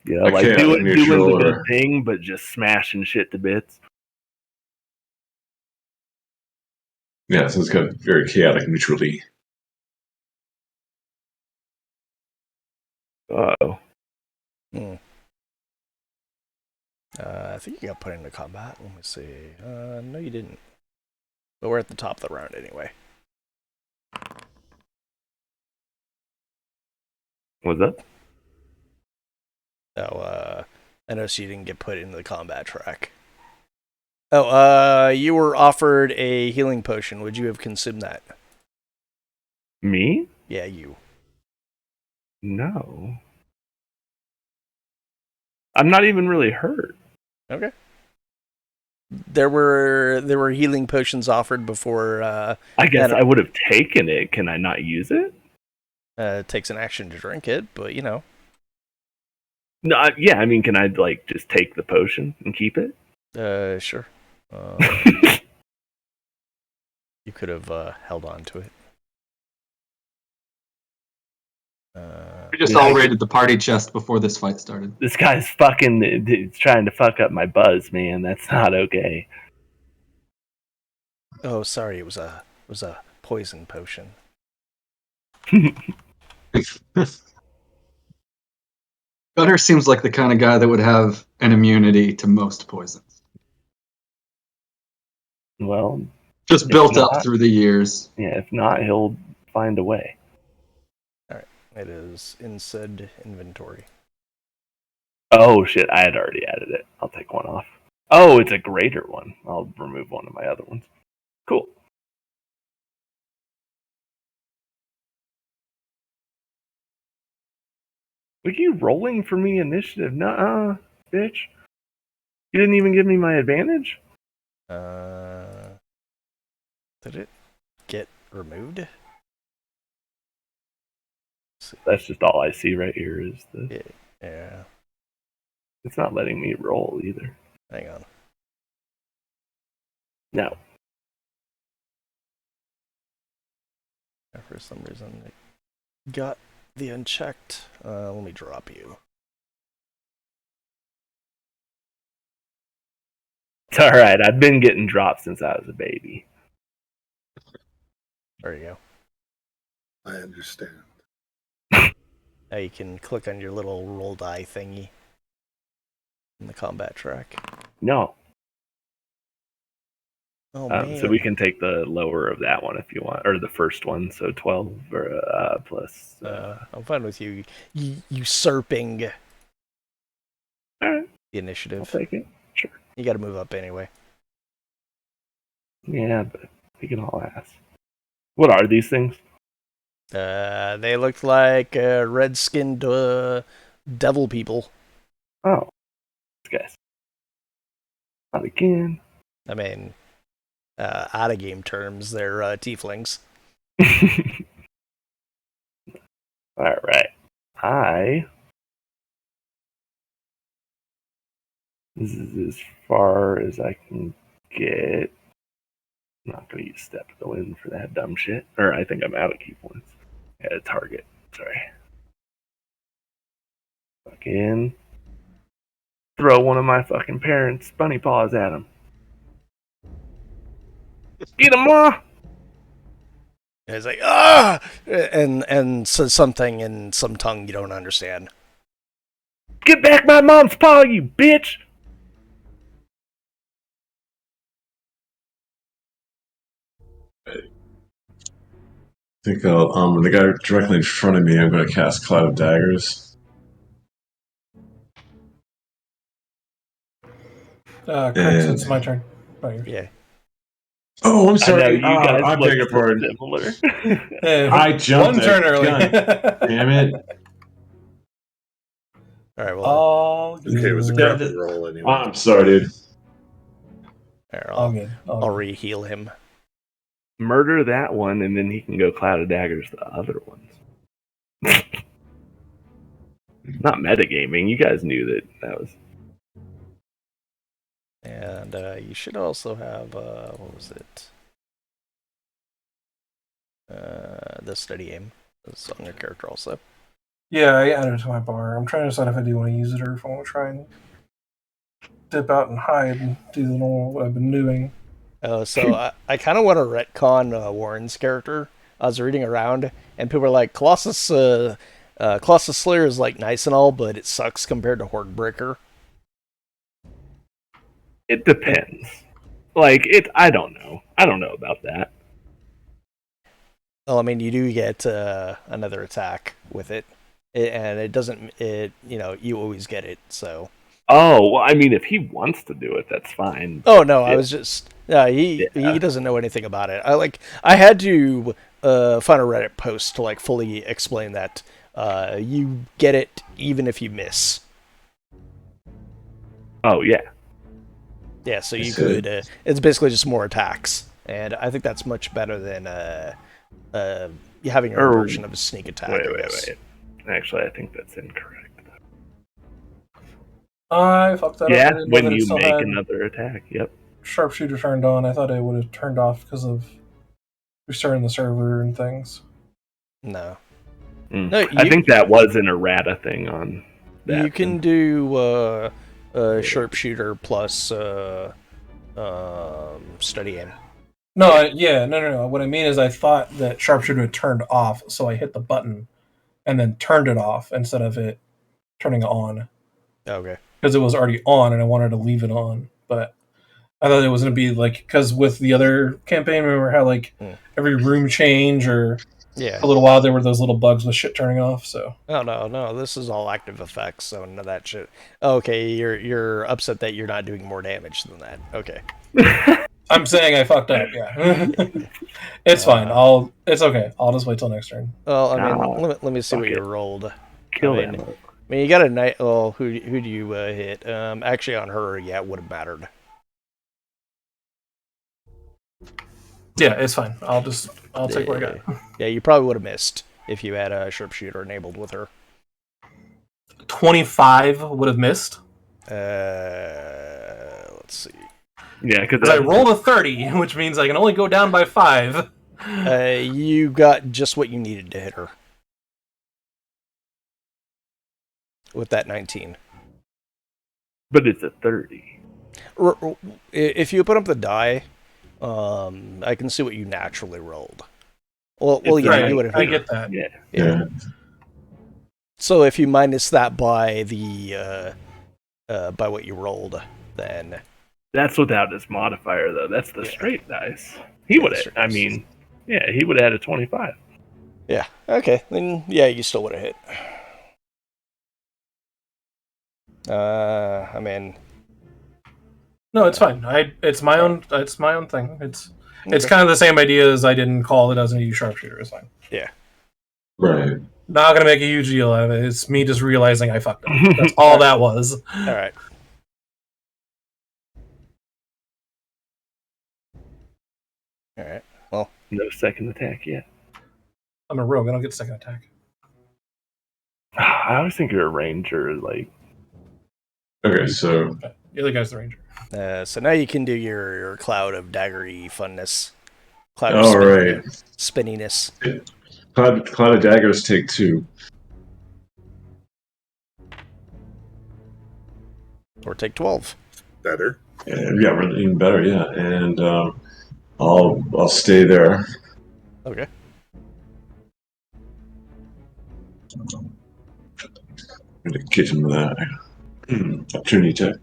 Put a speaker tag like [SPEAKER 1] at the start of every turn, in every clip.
[SPEAKER 1] Yeah, like doing the good thing, but just smashing shit to bits.
[SPEAKER 2] Yeah, so it's got very chaotic neutrally.
[SPEAKER 1] Uh-oh.
[SPEAKER 3] I think you got put into combat. Let me see. No, you didn't. But we're at the top of the round anyway.
[SPEAKER 1] What's that?
[SPEAKER 3] Oh, I noticed you didn't get put into the combat track. Oh, you were offered a healing potion. Would you have consumed that?
[SPEAKER 1] Me?
[SPEAKER 3] Yeah, you.
[SPEAKER 1] No. I'm not even really hurt.
[SPEAKER 3] Okay. There were healing potions offered before.
[SPEAKER 1] I guess I would have taken it. Can I not use it?
[SPEAKER 3] It takes an action to drink it, but you know.
[SPEAKER 1] No, yeah. I mean, can I like just take the potion and keep it?
[SPEAKER 3] Sure. You could have held on to it.
[SPEAKER 4] We just all raided the party chest before this fight started.
[SPEAKER 1] This guy's fucking trying to fuck up my buzz, man. That's not okay.
[SPEAKER 3] Oh, sorry. It was a poison potion.
[SPEAKER 4] Gunner seems like the kind of guy that would have an immunity to most poisons.
[SPEAKER 1] Well,
[SPEAKER 4] just built up through the years.
[SPEAKER 1] Yeah, if not, he'll find a way.
[SPEAKER 3] All right, it is in said inventory.
[SPEAKER 1] Oh shit! I had already added it. I'll take one off. Oh, it's a greater one. I'll remove one of my other ones. Cool. Were you rolling for me initiative? Nuh-uh, bitch. You didn't even give me my advantage?
[SPEAKER 3] Did it get removed?
[SPEAKER 1] That's just all I see right here is the...
[SPEAKER 3] Yeah.
[SPEAKER 1] It's not letting me roll either.
[SPEAKER 3] Hang on.
[SPEAKER 1] No.
[SPEAKER 3] For some reason, it got the unchecked. Let me drop you.
[SPEAKER 1] It's alright, I've been getting dropped since I was a baby.
[SPEAKER 3] There you go.
[SPEAKER 5] I understand.
[SPEAKER 3] Now you can click on your little roll die thingy in the combat track.
[SPEAKER 1] No.
[SPEAKER 3] Oh, man.
[SPEAKER 1] So we can take the lower of that one if you want, or the first one, so 12 or, plus...
[SPEAKER 3] I'm fine with you usurping
[SPEAKER 1] the
[SPEAKER 3] initiative.
[SPEAKER 1] I'll take it, sure.
[SPEAKER 3] You gotta move up anyway.
[SPEAKER 1] Yeah, but we can all ask. What are these things?
[SPEAKER 3] They look like red-skinned devil people.
[SPEAKER 1] Oh. These guys. Not again.
[SPEAKER 3] I mean, out of game terms, they're tieflings.
[SPEAKER 1] Alright. This is as far as I can get. I'm not going to use Step of the Wind for that dumb shit. Or I think I'm out of key points. Yeah, target. Sorry. Fucking throw one of my fucking parents' bunny paws at him. Get him, Ma!
[SPEAKER 3] And it's like, ah! And says something in some tongue you don't understand.
[SPEAKER 1] Get back my mom's paw, you bitch!
[SPEAKER 2] I think the guy directly in front of me, I'm going to cast Cloud of Daggers.
[SPEAKER 6] Correct, so it's my turn.
[SPEAKER 3] Yeah.
[SPEAKER 2] Oh, I'm sorry.
[SPEAKER 1] You guys
[SPEAKER 2] I beg your pardon.
[SPEAKER 1] Similar.
[SPEAKER 2] I jumped
[SPEAKER 6] one turn early.
[SPEAKER 2] Damn it.
[SPEAKER 3] All right, well.
[SPEAKER 5] Okay, it was a crappy roll anyway.
[SPEAKER 2] I'm sorry, dude.
[SPEAKER 3] Here,
[SPEAKER 6] I'll
[SPEAKER 3] re-heal him.
[SPEAKER 1] Murder that one, and then he can go Cloud of Daggers the other ones. Not metagaming. You guys knew that was...
[SPEAKER 3] And you should also have, what was it? The steady aim. It's on your character also.
[SPEAKER 6] Yeah, I added it to my bar. I'm trying to decide if I do want to use it or if I want to try and dip out and hide and do the normal what I've been doing.
[SPEAKER 3] So I kind of want to retcon Warren's character. I was reading around, and people are like, Colossus Slayer is like nice and all, but it sucks compared to Hordebreaker.
[SPEAKER 1] It depends. Like I don't know. I don't know about that.
[SPEAKER 3] Well, I mean, you do get another attack with it, and it doesn't. You always get it. So.
[SPEAKER 1] Oh well, I mean, if he wants to do it, that's fine.
[SPEAKER 3] Oh no, I was just. He doesn't know anything about it. I had to find a Reddit post to like fully explain that you get it even if you miss.
[SPEAKER 1] Oh yeah.
[SPEAKER 3] Yeah, so you could. It's basically just more attacks, and I think that's much better than having your own version of a sneak attack.
[SPEAKER 1] Wait. Actually, I think that's incorrect.
[SPEAKER 6] I fucked that up.
[SPEAKER 1] Yeah,
[SPEAKER 6] I didn't know
[SPEAKER 1] when
[SPEAKER 6] that it
[SPEAKER 1] you
[SPEAKER 6] still
[SPEAKER 1] make
[SPEAKER 6] had
[SPEAKER 1] another attack. Yep.
[SPEAKER 6] Sharpshooter turned on. I thought it would have turned off because of restarting the server and things.
[SPEAKER 3] No.
[SPEAKER 1] No, I think that was an errata thing on that.
[SPEAKER 3] You can do Sharpshooter plus Steady Aim.
[SPEAKER 6] No. What I mean is I thought that Sharpshooter had turned off, so I hit the button and then turned it off instead of it turning on.
[SPEAKER 3] Okay.
[SPEAKER 6] Because it was already on and I wanted to leave it on. But I thought it was going to be like, because with the other campaign, remember how like every room change or a little while there were those little bugs with shit turning off. So
[SPEAKER 3] no, this is all active effects, so none of that shit. Okay, you're upset that you're not doing more damage than that. Okay.
[SPEAKER 6] I'm saying I fucked up. Yeah, it's fine. It's okay. I'll just wait till next turn.
[SPEAKER 3] Well, I mean, let me see what you rolled.
[SPEAKER 1] Kill them.
[SPEAKER 3] I mean, you got a knight. Well, who do you hit? Actually, on her, yeah, it would have mattered.
[SPEAKER 6] Yeah, it's fine. I'll take what I got.
[SPEAKER 3] Yeah, you probably would have missed if you had a sharpshooter enabled with her.
[SPEAKER 6] 25 would have missed.
[SPEAKER 3] Let's see.
[SPEAKER 1] Yeah, because
[SPEAKER 6] I rolled a 30, which means I can only go down by 5.
[SPEAKER 3] You got just what you needed to hit her with that 19.
[SPEAKER 1] But it's a 30.
[SPEAKER 3] If you put up the die, I can see what you naturally rolled. Well, yeah,
[SPEAKER 6] right.
[SPEAKER 3] you would have.
[SPEAKER 6] I get that.
[SPEAKER 3] Yeah. So if you minus that by the by what you rolled, then
[SPEAKER 1] that's without his modifier though. That's the straight dice. He would have. I mean, yeah, he would have had a 25.
[SPEAKER 3] Yeah. Okay. Then yeah, you still would have hit. I mean.
[SPEAKER 6] No, it's fine. It's my own thing. It's kind of the same idea as I didn't call it doesn't use sharpshooter. It's fine.
[SPEAKER 3] Yeah.
[SPEAKER 2] Right.
[SPEAKER 6] Not gonna make a huge deal out of it. It's me just realizing I fucked up. That's all that was.
[SPEAKER 3] All right. All right. Well,
[SPEAKER 1] no second attack yet.
[SPEAKER 6] I'm a rogue. I don't get second attack.
[SPEAKER 1] I always think you're a ranger. Like.
[SPEAKER 2] Okay, so
[SPEAKER 6] the other guy's the ranger.
[SPEAKER 3] So now you can do your cloud of daggery funness. Cloud
[SPEAKER 2] of
[SPEAKER 3] spinniness.
[SPEAKER 2] Cloud of daggers take 2.
[SPEAKER 3] Or take 12.
[SPEAKER 5] Better.
[SPEAKER 2] Yeah, even better. Yeah, and I'll stay there.
[SPEAKER 3] Okay.
[SPEAKER 2] I'm gonna get him that opportunity check.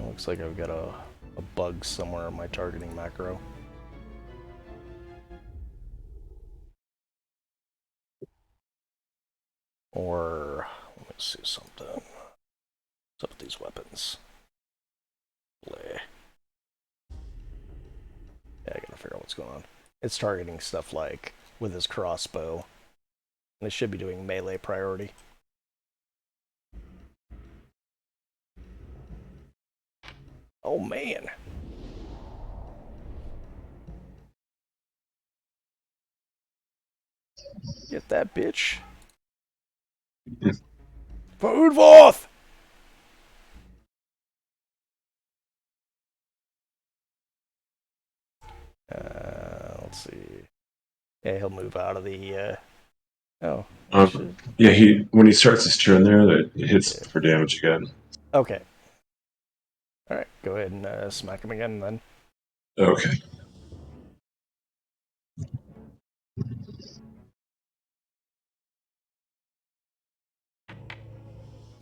[SPEAKER 3] Looks like I've got a bug somewhere in my targeting macro. Or, let me see something. What's up with these weapons? Bleh. Yeah, I gotta figure out what's going on. It's targeting stuff like with his crossbow. And it should be doing melee priority. Oh man. Get that bitch. For Udvorth! Let's see. Yeah, he'll move out of the.
[SPEAKER 2] Yeah, when he starts his turn there, it hits for damage again.
[SPEAKER 3] Okay. All right, go ahead and smack him again then.
[SPEAKER 2] Okay.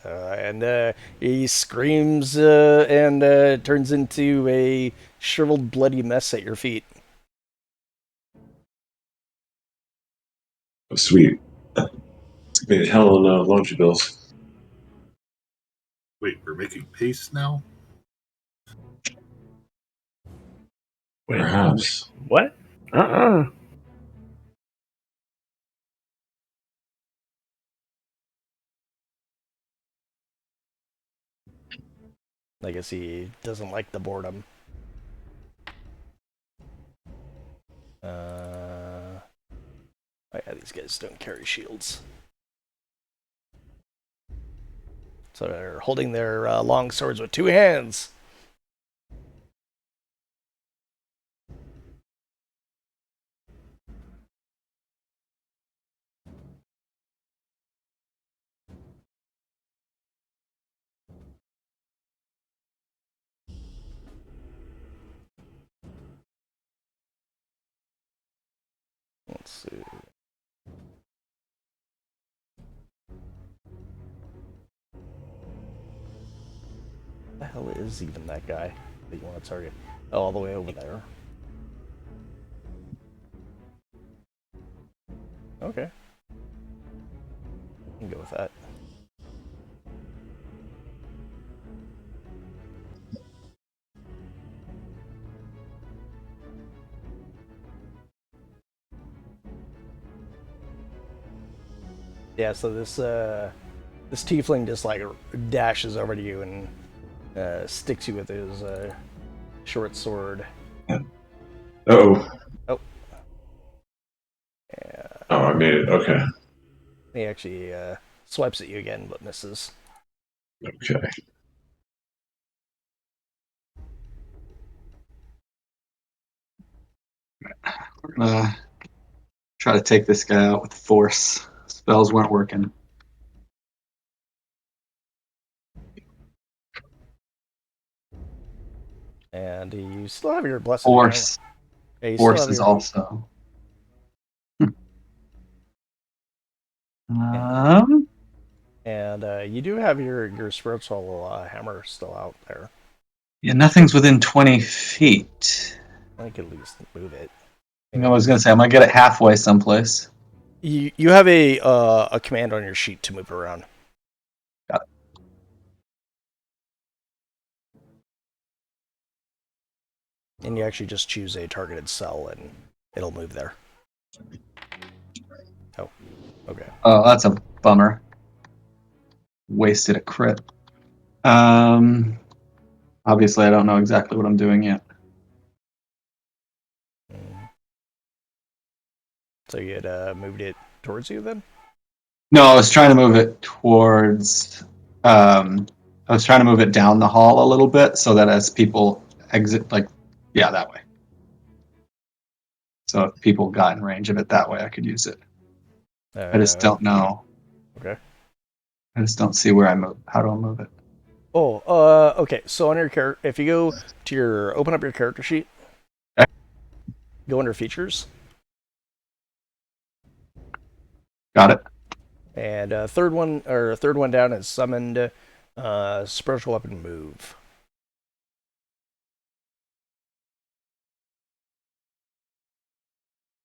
[SPEAKER 3] And he screams and turns into a shriveled, bloody mess at your feet.
[SPEAKER 2] Oh, sweet. Made hell of laundry bills.
[SPEAKER 5] Wait, we're making paste now?
[SPEAKER 1] Wait,
[SPEAKER 2] Perhaps.
[SPEAKER 1] what?
[SPEAKER 3] I guess he doesn't like the boredom. Oh yeah, these guys don't carry shields. So they're holding their long swords with two hands. Let's see. What the hell is even that guy that you want to target? Oh, all the way over there. Okay. You can go with that. Yeah, so this tiefling just like dashes over to you and sticks you with his short sword.
[SPEAKER 2] Oh.
[SPEAKER 3] Oh.
[SPEAKER 2] Oh, I made it. Okay.
[SPEAKER 3] He actually swipes at you again, but misses.
[SPEAKER 2] Okay.
[SPEAKER 4] We're gonna try to take this guy out with force. Spells weren't working.
[SPEAKER 3] And you still have your blessed
[SPEAKER 4] Force.
[SPEAKER 3] Yeah,
[SPEAKER 4] force is also.
[SPEAKER 3] And you do have your spiritual hammer still out there.
[SPEAKER 4] Yeah, nothing's within 20 feet.
[SPEAKER 3] I could at least move it.
[SPEAKER 4] I was gonna say I'm gonna get it halfway someplace.
[SPEAKER 3] You have a command on your sheet to move around.
[SPEAKER 4] Got it.
[SPEAKER 3] And you actually just choose a targeted cell and it'll move there. Oh, okay.
[SPEAKER 4] Oh, that's a bummer. Wasted a crit. Obviously I don't know exactly what I'm doing yet.
[SPEAKER 3] So you had moved it towards you then?
[SPEAKER 4] No, I was trying to move it towards. I was trying to move it down the hall a little bit so that as people exit, that way. So if people got in range of it that way, I could use it. I just don't know.
[SPEAKER 3] Okay.
[SPEAKER 4] I just don't see where I move. How do I move it?
[SPEAKER 3] Oh, okay. So on your character, if you go to open up your character sheet,
[SPEAKER 4] okay.
[SPEAKER 3] Go under features.
[SPEAKER 4] Got it.
[SPEAKER 3] And third one down is summoned spiritual weapon move.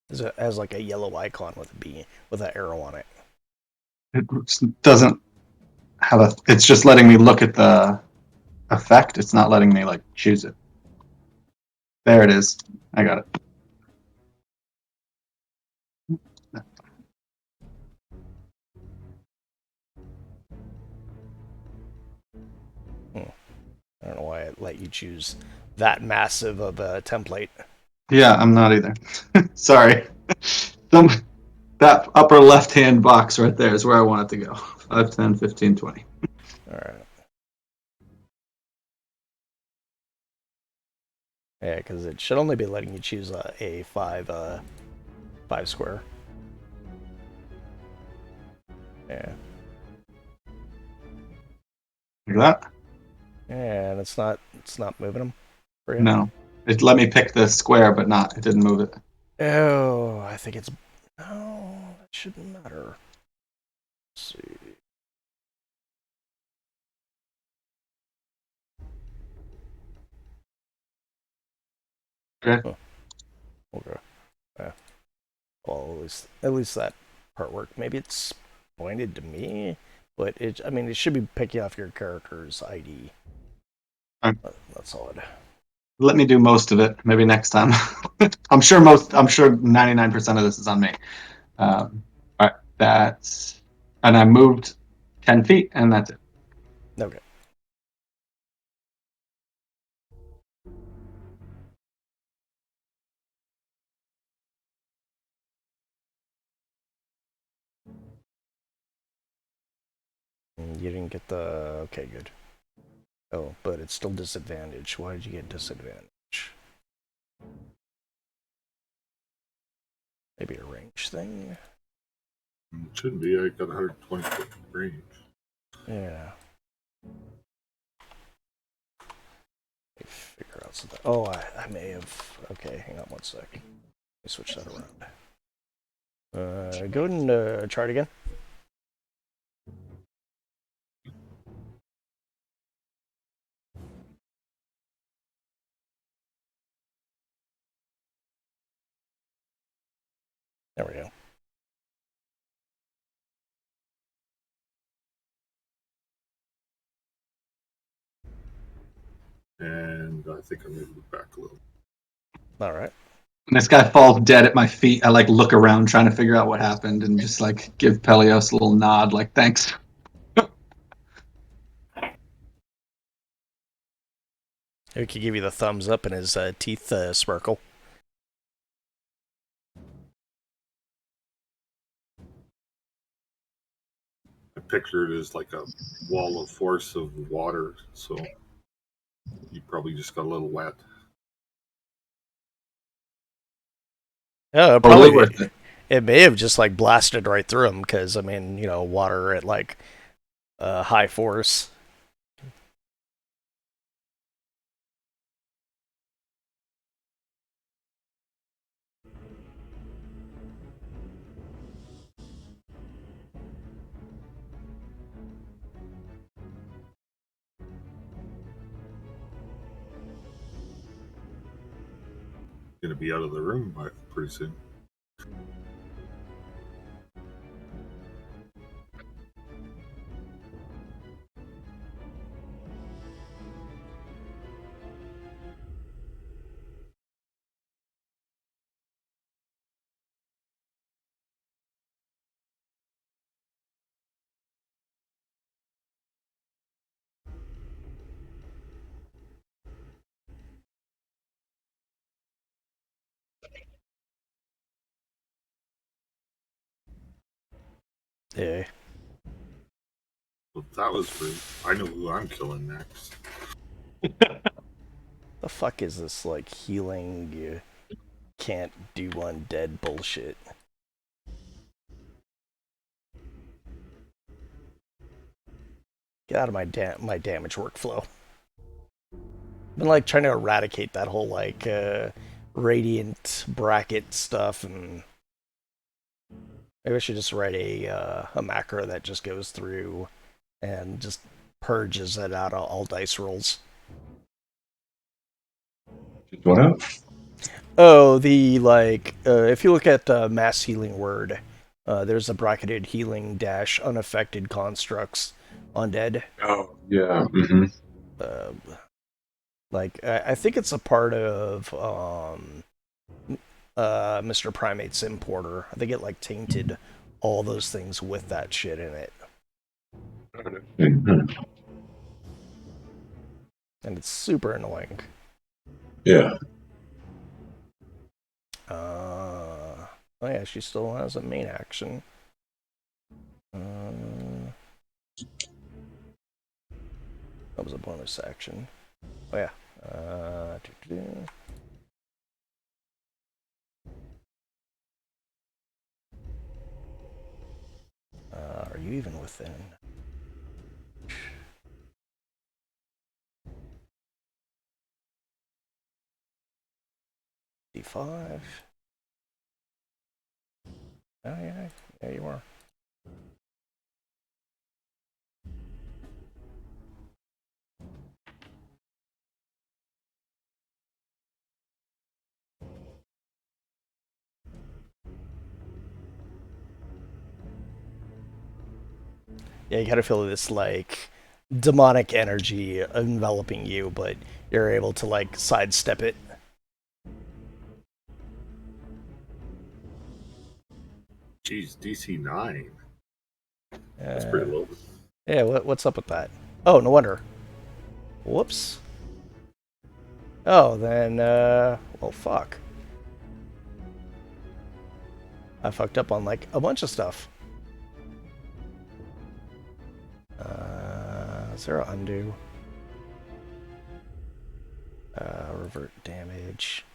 [SPEAKER 3] It has like a yellow icon with an arrow on it.
[SPEAKER 4] It doesn't have it's just letting me look at the effect. It's not letting me choose it. There it is. I got it.
[SPEAKER 3] I don't know why it let you choose that massive of a template.
[SPEAKER 4] Yeah, I'm not either. Sorry. That upper left-hand box right there is where I want it to go. 5, 10, 15, 20.
[SPEAKER 3] All right. Yeah, because it should only be letting you choose a 5 square. Yeah.
[SPEAKER 4] Like that?
[SPEAKER 3] Yeah, and it's not moving them for you?
[SPEAKER 4] No. It let me pick the square, but it didn't move it.
[SPEAKER 3] Oh, I think it's... No, that shouldn't matter. Let's see.
[SPEAKER 4] Okay.
[SPEAKER 3] Huh. Okay. Yeah. Well, at least that part worked. Maybe it's pointed to me, but I mean, it should be picking off your character's ID.
[SPEAKER 4] Okay.
[SPEAKER 3] That's odd.
[SPEAKER 4] Let me do most of it. Maybe next time. I'm sure 99% of this is on me. All right, and I moved 10 feet, and that's it.
[SPEAKER 3] Okay. You didn't get the... Okay, good. Oh, but it's still disadvantage. Why did you get disadvantage? Maybe a range thing?
[SPEAKER 5] It shouldn't be. I got 120 foot range.
[SPEAKER 3] Yeah. Let me figure out something. Oh, I may have... Okay, hang on one sec. Let me switch that around. Go ahead and try it again. There we go.
[SPEAKER 5] And I think I'm going to move back a little.
[SPEAKER 3] All right.
[SPEAKER 4] And this guy falls dead at my feet. I look around trying to figure out what happened and just give Pelios a little nod, thanks.
[SPEAKER 3] He could give you the thumbs up and his teeth sparkle.
[SPEAKER 5] I picture it as like a wall of force of water, so you probably just got a little wet.
[SPEAKER 3] Yeah,
[SPEAKER 4] Totally worth it.
[SPEAKER 3] It may have just blasted right through him because I mean, water at high force.
[SPEAKER 5] Going to be out of the room by pretty soon.
[SPEAKER 3] Yeah.
[SPEAKER 5] Well, that was rude. I know who I'm killing next.
[SPEAKER 3] The fuck is this healing? You can't do undead bullshit. Get out of my damage workflow. I've been trying to eradicate that whole radiant bracket stuff, and maybe I should just write a macro that just goes through and just purges it out of all dice rolls.
[SPEAKER 2] What up?
[SPEAKER 3] Oh, the if you look at mass healing word, there's a bracketed healing dash unaffected constructs undead.
[SPEAKER 2] Oh yeah. Mm-hmm.
[SPEAKER 3] I think it's a part of Mr. Primate's importer. I think it tainted all those things with that shit in it.
[SPEAKER 2] Mm-hmm.
[SPEAKER 3] And it's super annoying.
[SPEAKER 2] Yeah.
[SPEAKER 3] Oh yeah, she still has a main action. That was a bonus action. Oh yeah. Are you even within? D5. Oh yeah, yeah you are. Yeah, you gotta feel this like demonic energy enveloping you, but you're able to like sidestep it.
[SPEAKER 5] Jeez, DC 9. That's pretty low.
[SPEAKER 3] Yeah, what's up with that? Oh, no wonder. Whoops. Oh, then, well, fuck. I fucked up on, like, a bunch of stuff. 0 undo. Revert damage.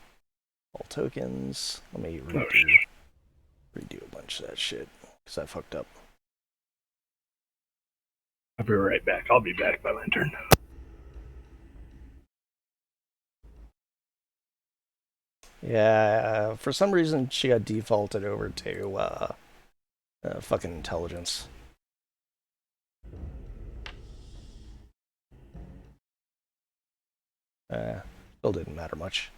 [SPEAKER 3] All tokens. Let me redo a bunch of that shit, because I fucked up.
[SPEAKER 1] I'll be right back. I'll be back by my turn.
[SPEAKER 3] Yeah, for some reason she got defaulted over to fucking intelligence. Still didn't matter much.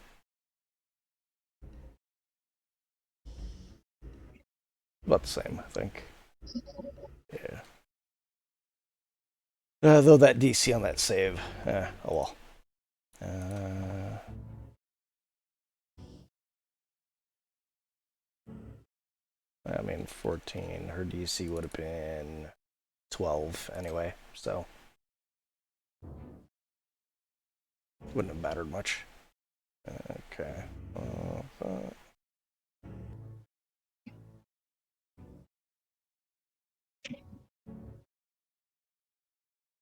[SPEAKER 3] About the same, I think. Yeah. Though that DC on that save, oh well. I mean, 14. Her DC would have been 12 anyway, so wouldn't have mattered much. Okay.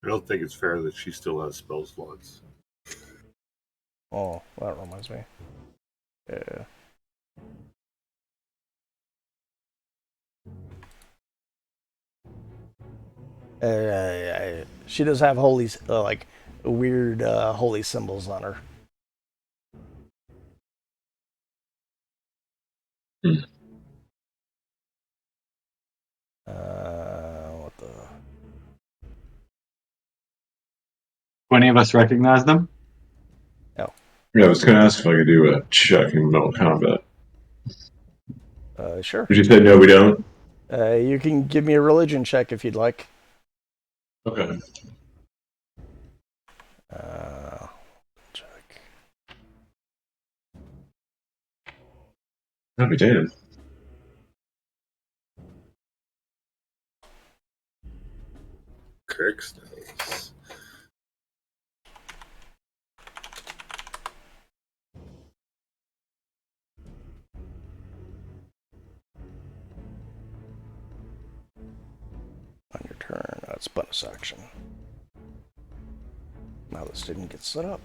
[SPEAKER 5] I don't think it's fair that she still has spell slots.
[SPEAKER 3] Oh, that reminds me. Yeah. She does have holy, like, weird holy symbols on her. What the?
[SPEAKER 4] Do any of us recognize them?
[SPEAKER 3] No.
[SPEAKER 2] Yeah, I was going to ask if I could do a check in Mortal Kombat.
[SPEAKER 3] Sure.
[SPEAKER 2] But you said no, we don't?
[SPEAKER 3] You can give me a religion check if you'd like.
[SPEAKER 2] Okay.
[SPEAKER 3] Check.
[SPEAKER 2] I'll be damned.
[SPEAKER 5] Kirkstones.
[SPEAKER 3] On your turn, that's bonus action. Now this didn't get set up.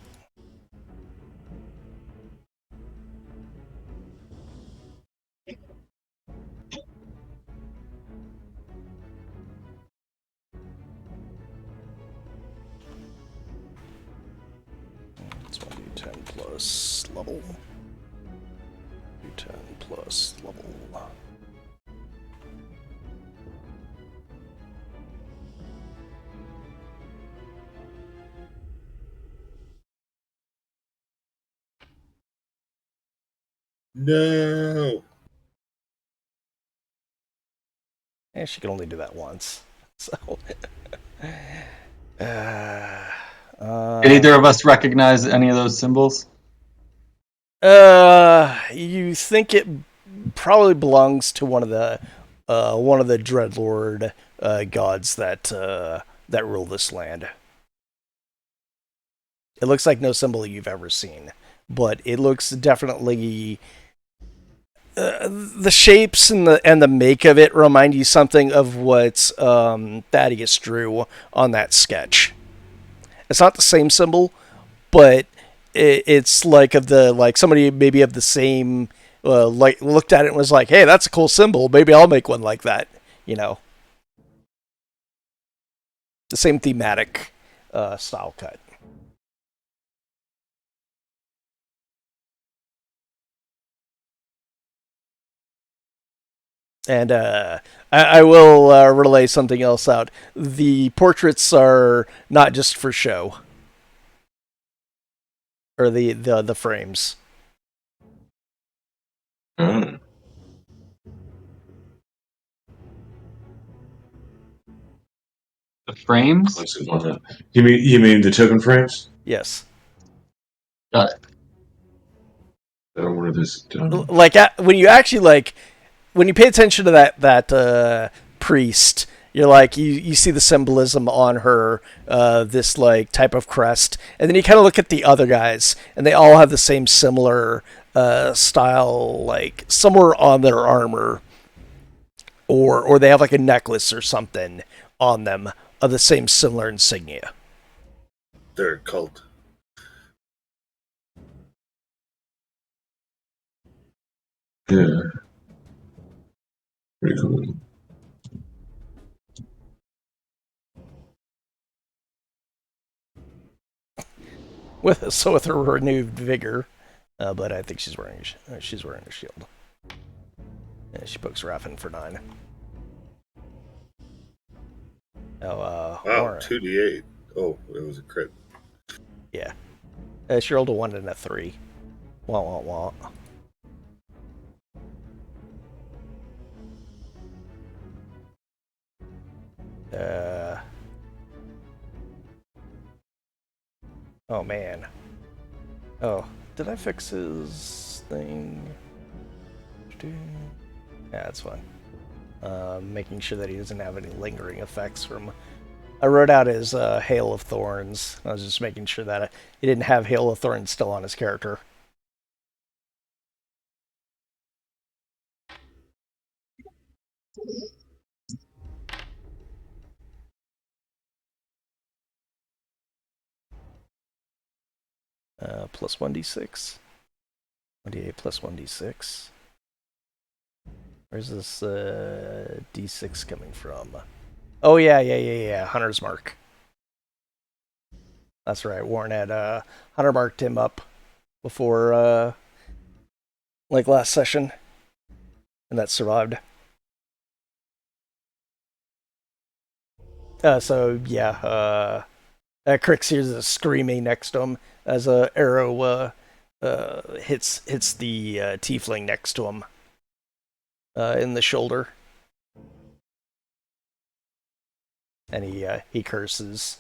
[SPEAKER 3] It's 1d10 plus level. D10 plus level.
[SPEAKER 5] No.
[SPEAKER 3] Yeah, she can only do that once. So.
[SPEAKER 4] Did either of us recognize any of those symbols?
[SPEAKER 3] You think it probably belongs to one of the Dreadlord gods that rule this land. It looks like no symbol you've ever seen, but it looks definitely. The shapes and the make of it remind you something of what Thaddeus drew on that sketch. It's not the same symbol, but it's like of the like somebody maybe of the same like looked at it and was like, hey, that's a cool symbol. Maybe I'll make one like that. You know, the same thematic style cut. And I will relay something else out. The portraits are not just for show, or the frames.
[SPEAKER 2] Oh.
[SPEAKER 4] The frames?
[SPEAKER 2] You mean the token frames?
[SPEAKER 3] Yes.
[SPEAKER 4] Got it.
[SPEAKER 2] I don't want this done.
[SPEAKER 3] Like when you actually like when you pay attention to that priest, you're like you see the symbolism on her, this like type of crest, and then you kind of look at the other guys, and they all have the same similar style, like somewhere on their armor, or they have like a necklace or something on them of the same similar insignia.
[SPEAKER 5] They're a cult.
[SPEAKER 2] Yeah. Pretty cool.
[SPEAKER 3] With her renewed vigor, but I think she's wearing a shield. Yeah, she pokes Raffin for 9. Oh,
[SPEAKER 5] Wow,
[SPEAKER 3] Warren.
[SPEAKER 5] 2d8. Oh, it was a crit.
[SPEAKER 3] Yeah. She rolled a 1 and a 3. Wah, wah, wah. Oh, man. Oh, did I fix his thing? Yeah, that's fine. Making sure that he doesn't have any lingering effects from... I wrote out his Hail of Thorns. I was just making sure that he didn't have Hail of Thorns still on his character. Plus 1d6. 1d8 plus 1d6. Where's this d6 coming from? Oh, yeah. Hunter's Mark. That's right. Warren had Hunter marked him up before, like last session, and that survived. Crix hears a screaming next to him as a arrow hits the tiefling next to him in the shoulder, and he curses.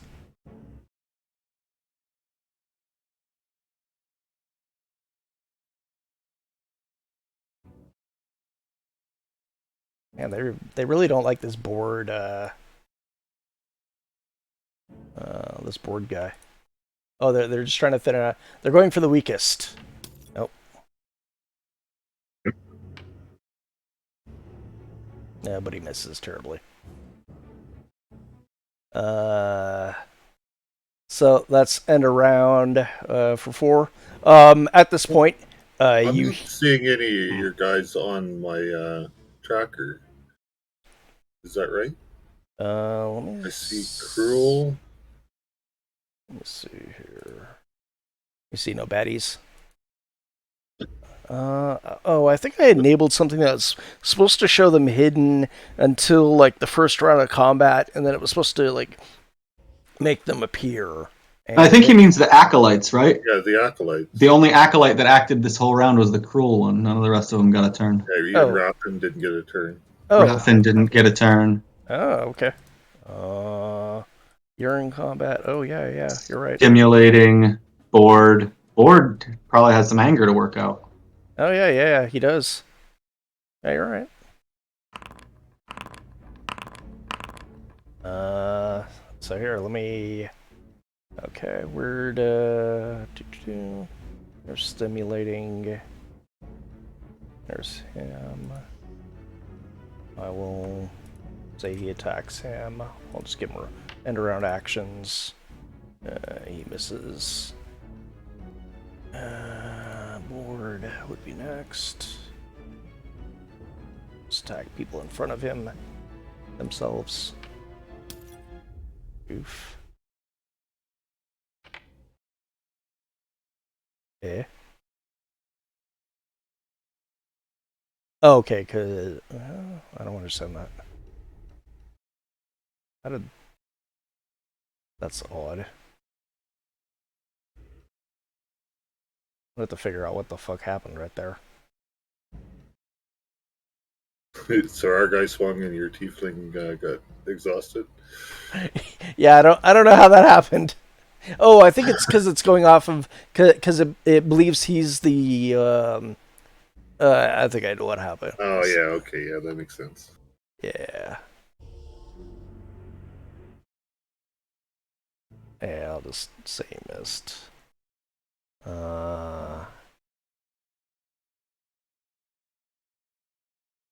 [SPEAKER 3] Man, they really don't like this board. This board guy. Oh, they're just trying to thin it out. They're going for the weakest. Nope. Yeah, but he misses terribly. So that's end around for 4. At this point,
[SPEAKER 5] I'm not seeing any of your guys on my tracker. Is that right? I see Cruel.
[SPEAKER 3] Let me see here. You see no baddies? I think I enabled something that was supposed to show them hidden until like the first round of combat, and then it was supposed to like make them appear.
[SPEAKER 4] I think he means the acolytes, right?
[SPEAKER 5] Yeah, the acolytes.
[SPEAKER 4] The only acolyte that acted this whole round was the cruel one. None of the rest of them got a turn.
[SPEAKER 5] Yeah, even Raffin didn't get a turn.
[SPEAKER 4] Raffin didn't get a turn.
[SPEAKER 3] Oh, okay. You're in combat. Oh, yeah, you're right.
[SPEAKER 4] Stimulating, bored. Bored probably has some anger to work out.
[SPEAKER 3] Oh, yeah, he does. Yeah, you're right. So here, let me... Okay, we're they're stimulating. There's him. I will say he attacks him. I'll just give him end around actions. He misses. Board would be next. Just attack people in front of him themselves. Oof. Eh? Oh, okay, because I don't understand that. How did... That's odd. I have to figure out what the fuck happened right there.
[SPEAKER 5] So our guy swung and your tiefling got exhausted.
[SPEAKER 3] Yeah, I don't know how that happened. Oh, I think it's because it's going off of because it believes he's the. I think I know what happened.
[SPEAKER 5] Oh yeah, okay, yeah, that makes sense.
[SPEAKER 3] Yeah. Yeah, I'll just say he missed.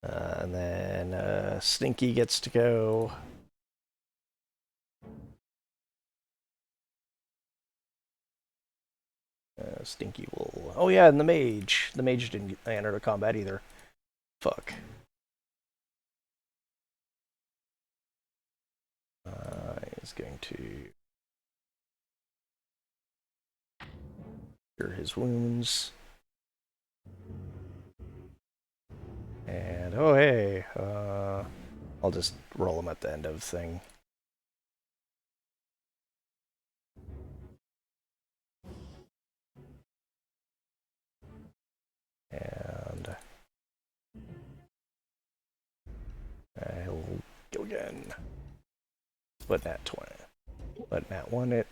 [SPEAKER 3] And then Stinky gets to go. Stinky will... Oh yeah, and the mage. The mage didn't enter the combat either. Fuck. He's going to cure his wounds. And oh hey, I'll just roll him at the end of the thing. And he'll go again. But nat 20. But nat 1 it.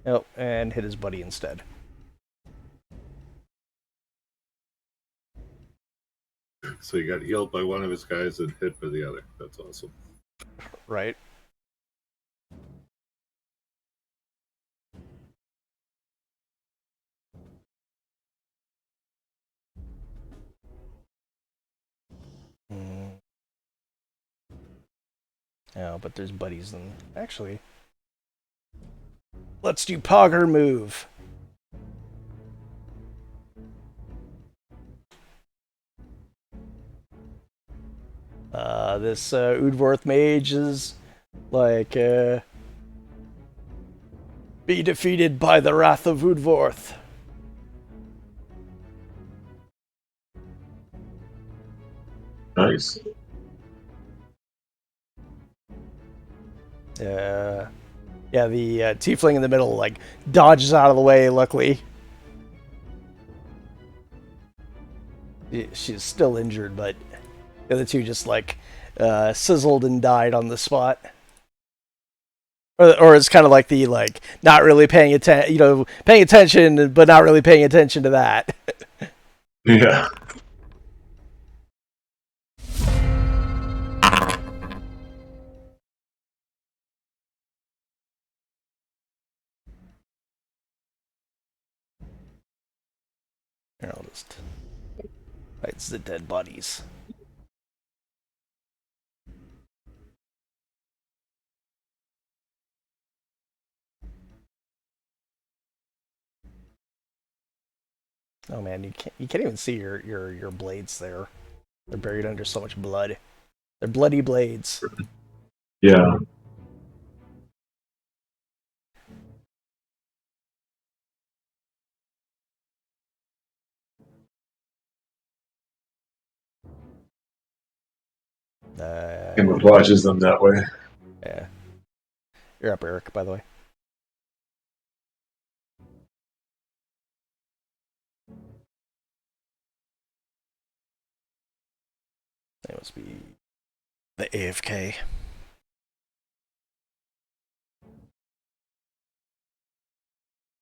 [SPEAKER 3] Oh, and hit his buddy instead.
[SPEAKER 5] So he got healed by one of his guys and hit by the other. That's awesome.
[SPEAKER 3] Right. Oh, but there's buddies and actually, let's do Pogger move. This Udvorth mage is like be defeated by the wrath of Udvorth.
[SPEAKER 2] Nice.
[SPEAKER 3] Yeah, the tiefling in the middle like dodges out of the way. Luckily, she's still injured, but the other two just like sizzled and died on the spot. Or it's kind of like the like not really paying attention, paying attention but not really paying attention to that.
[SPEAKER 2] Yeah.
[SPEAKER 3] Here, I'll just fights the dead bodies. Oh man, you can't even see your blades there. They're buried under so much blood. They're bloody blades.
[SPEAKER 2] Yeah. And watches them that way.
[SPEAKER 3] Yeah. You're up, Eric, by the way. That must be the AFK.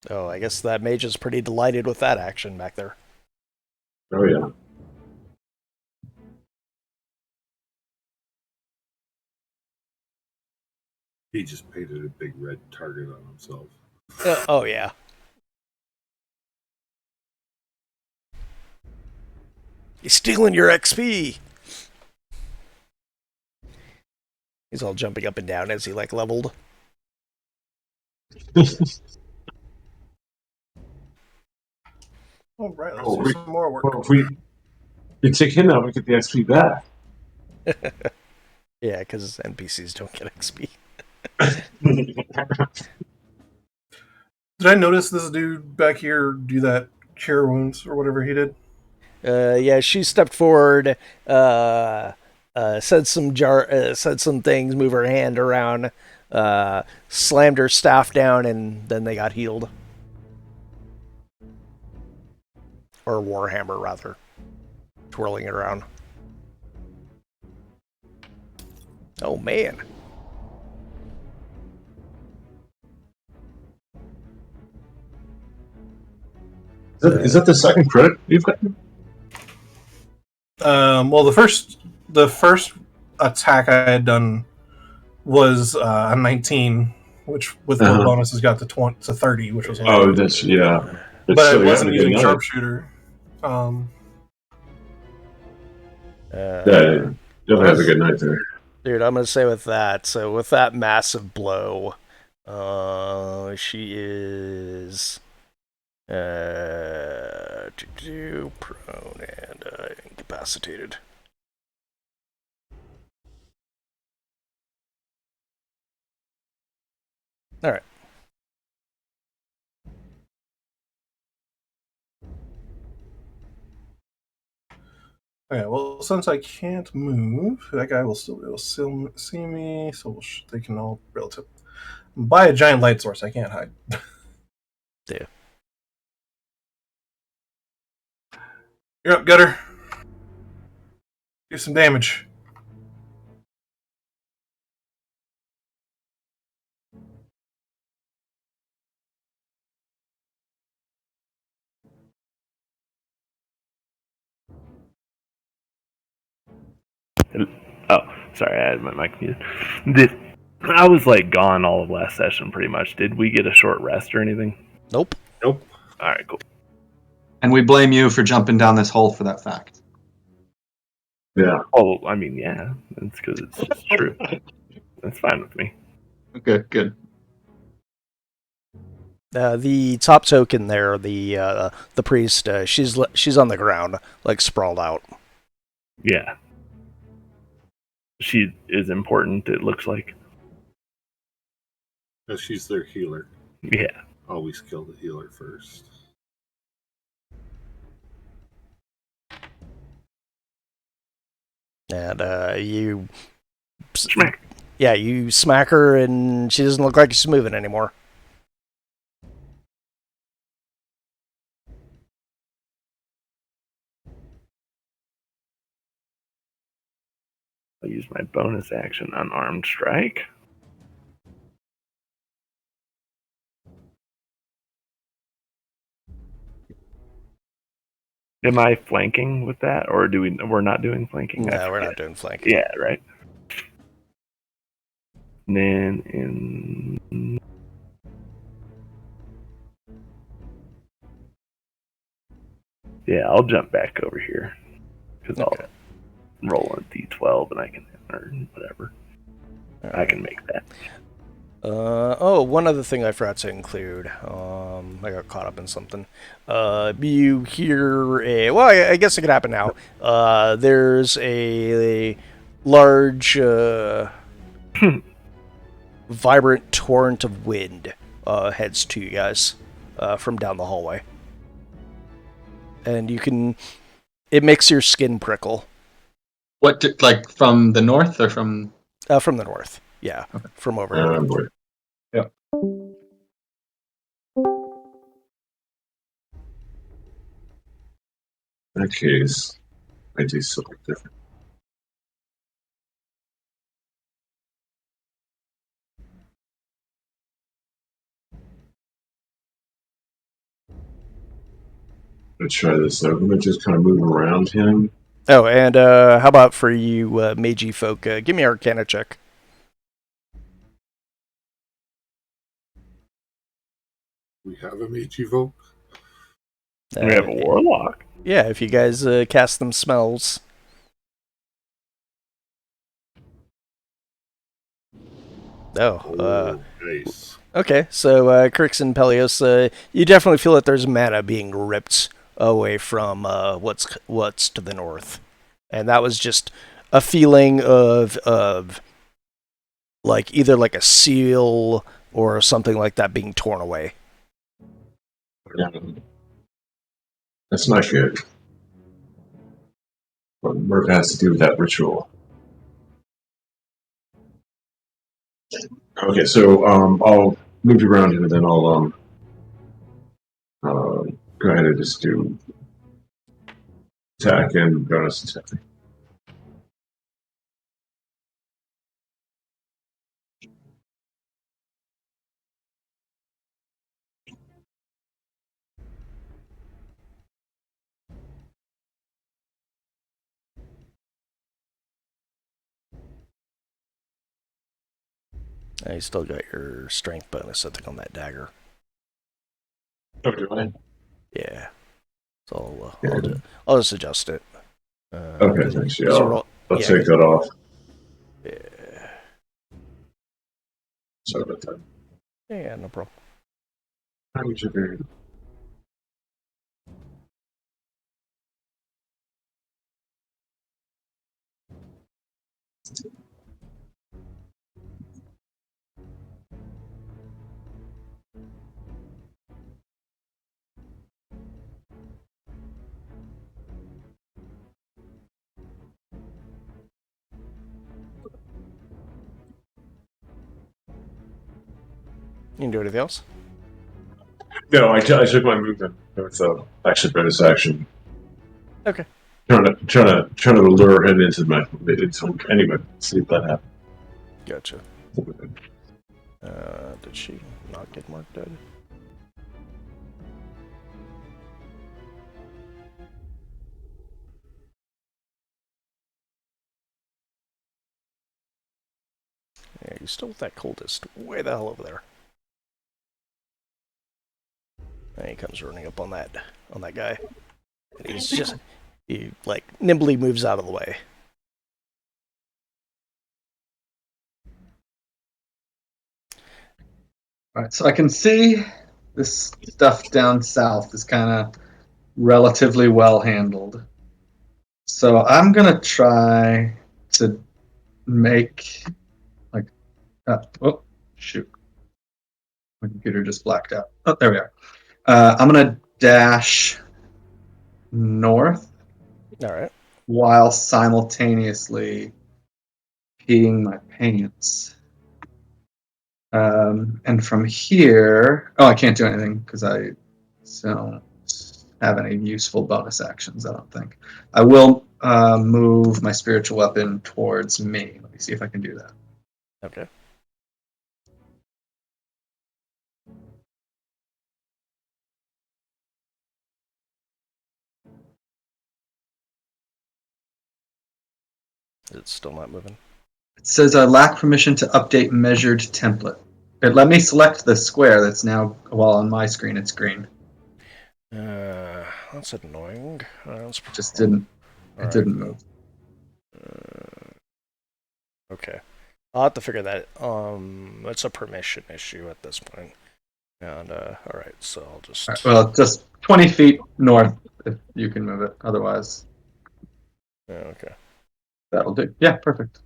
[SPEAKER 3] Oh, I guess that mage is pretty delighted with that action back there.
[SPEAKER 2] Oh yeah.
[SPEAKER 5] He just painted a big red target on himself.
[SPEAKER 3] Oh yeah. He's stealing your XP. He's all jumping up and down as he like leveled.
[SPEAKER 6] All right, let's do some more work.
[SPEAKER 2] Well, if we take him out, we get the XP back.
[SPEAKER 3] Yeah, because NPCs don't get XP.
[SPEAKER 6] Did I notice this dude back here do that cure wounds or whatever he did?
[SPEAKER 3] Yeah, she stepped forward, said some things, move her hand around, slammed her staff down, and then they got healed. Or Warhammer, rather. Twirling it around. Oh, man.
[SPEAKER 2] Is that the second credit you've got?
[SPEAKER 6] Well, the first attack I had done was a 19, which with the bonuses got to 30, which was
[SPEAKER 2] awesome. That's yeah.
[SPEAKER 6] But I wasn't using sharpshooter.
[SPEAKER 2] Yeah, you'll have a good night there.
[SPEAKER 3] Dude, I'm gonna say with that. So with that massive blow, she is prone and incapacitated. All right.
[SPEAKER 6] Okay, well, since I can't move, that guy will still see me, so they can all relative. Buy a giant light source. I can't hide.
[SPEAKER 3] Yeah.
[SPEAKER 6] You're up, Gutter. Do some damage.
[SPEAKER 1] Oh, sorry, I had my mic muted. I was like gone all of last session pretty much. Did we get a short rest or anything?
[SPEAKER 3] Nope.
[SPEAKER 1] All right, cool.
[SPEAKER 4] And we blame you for jumping down this hole for that fact.
[SPEAKER 2] Yeah.
[SPEAKER 1] Oh, I mean, yeah. That's because it's just true. That's fine with me.
[SPEAKER 4] Okay, good.
[SPEAKER 3] The top token there, the priest, she's on the ground, like sprawled out.
[SPEAKER 1] Yeah. She is important, it looks like.
[SPEAKER 5] No, she's their healer.
[SPEAKER 1] Yeah.
[SPEAKER 5] Always kill the healer first.
[SPEAKER 3] And you
[SPEAKER 1] smack.
[SPEAKER 3] Yeah, you smack her, and she doesn't look like she's moving anymore.
[SPEAKER 1] I'll use my bonus action on armed strike. Am I flanking with that, or we're not doing flanking?
[SPEAKER 3] No, we're not doing flanking.
[SPEAKER 1] Yeah, right. And then yeah, I'll jump back over here because I'll roll a d12 and I can, or whatever. Right. I can make that.
[SPEAKER 3] One other thing I forgot to include. I got caught up in something. You hear I guess it could happen now. There's a large, vibrant torrent of wind heads to you guys from down the hallway. And it makes your skin prickle.
[SPEAKER 4] What, like from the north or from?
[SPEAKER 3] From the north. Yeah, okay. From over here.
[SPEAKER 4] Yeah.
[SPEAKER 2] In that case, I do something different. I'm going to try this out. I'm going to just kind of move around him.
[SPEAKER 3] Oh, and how about for you, Meiji folk? Give me an Arcana check.
[SPEAKER 5] We have a Meiji folk?
[SPEAKER 1] We have a warlock.
[SPEAKER 3] Yeah, if you guys cast them spells.
[SPEAKER 5] Nice.
[SPEAKER 3] Okay, so Crix and Pelios, you definitely feel that there's mana being ripped away from what's to the north, and that was just a feeling of like either like a seal or something like that being torn away.
[SPEAKER 2] That's not good. What has to do with that ritual? Okay, so I'll move you around here, and then I'll go ahead and just do attack and bonus attack.
[SPEAKER 3] You still got your strength bonus, I think, on that dagger.
[SPEAKER 2] Oh, do I?
[SPEAKER 3] Yeah. So I'll just adjust it.
[SPEAKER 2] Okay, thanks. Yeah, I'll take that off.
[SPEAKER 3] Yeah.
[SPEAKER 2] Sorry about that.
[SPEAKER 3] Yeah, no problem.
[SPEAKER 2] How would you do?
[SPEAKER 3] You can do anything else?
[SPEAKER 2] No, I took my movement. It's action bonus action.
[SPEAKER 3] Okay.
[SPEAKER 2] Trying to lure him into my anyway. See if that happens.
[SPEAKER 3] Gotcha. Did she not get marked dead? Yeah, you still with that cultist way the hell over there. And he comes running up on that guy. And he like nimbly moves out of the way.
[SPEAKER 4] Alright, so I can see this stuff down south is kind of relatively well handled. So I'm gonna try to make like oh shoot. My computer just blacked out. Oh, there we are. I'm gonna dash north.
[SPEAKER 3] All right.
[SPEAKER 4] While simultaneously peeing my pants. And from here, I can't do anything because I don't have any useful bonus actions, I don't think. I will move my spiritual weapon towards me. Let me see if I can do that.
[SPEAKER 3] Okay. It's still not moving.
[SPEAKER 4] It says I lack permission to update measured template. It let me select the square that's now, well, on my screen it's green.
[SPEAKER 3] That's annoying.
[SPEAKER 4] Just didn't. It didn't move.
[SPEAKER 3] Okay. I'll have to figure that. It's a permission issue at this point. And all right, so I'll just.
[SPEAKER 4] Right, well, just 20 feet north if you can move it. Otherwise.
[SPEAKER 3] Yeah, okay.
[SPEAKER 4] That'll do. Yeah, perfect.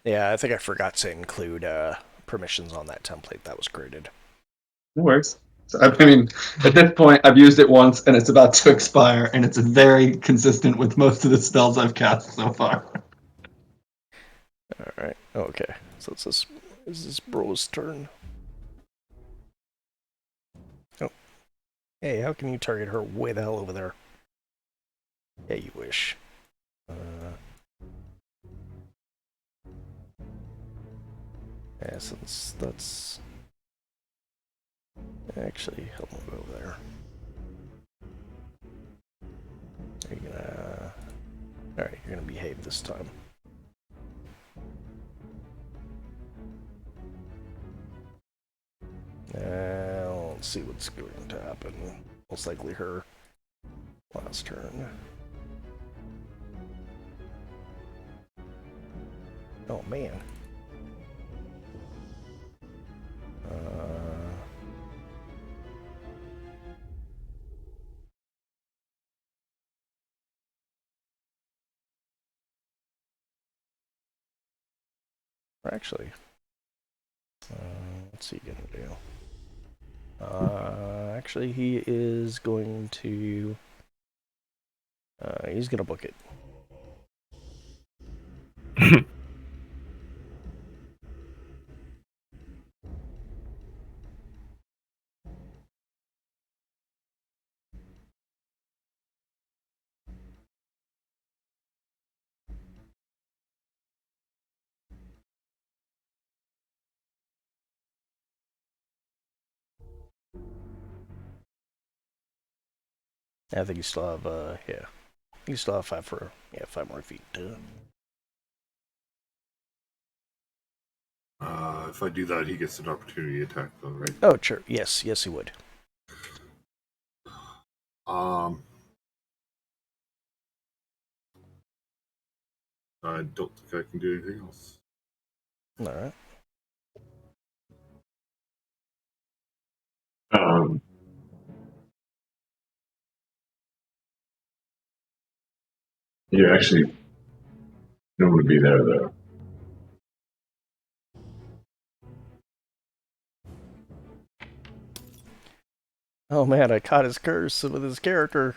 [SPEAKER 3] Yeah, I think I forgot to include permissions on that template that was created.
[SPEAKER 4] No worries. So, I mean, at this point, I've used it once, and it's about to expire, and it's very consistent with most of the spells I've cast so far.
[SPEAKER 3] All right. Okay. So is this bro's turn? Oh. Hey, how can you target her way the hell over there? Yeah, you wish. Yeah, since that's... Actually, help me go over there. Are you gonna... Alright, you're gonna behave this time. Let's see what's going to happen. Most likely her last turn. Oh man. Actually, what's he gonna do? Actually, he is going to. He's gonna book it. I think you still have, yeah. You still have 5 more feet.
[SPEAKER 5] If I do that, he gets an opportunity attack, though, right?
[SPEAKER 3] Oh, sure. Yes, he would.
[SPEAKER 5] I don't think I can do anything else.
[SPEAKER 3] All right.
[SPEAKER 2] You actually don't want to be there, though.
[SPEAKER 3] Oh man, I caught his curse with his character.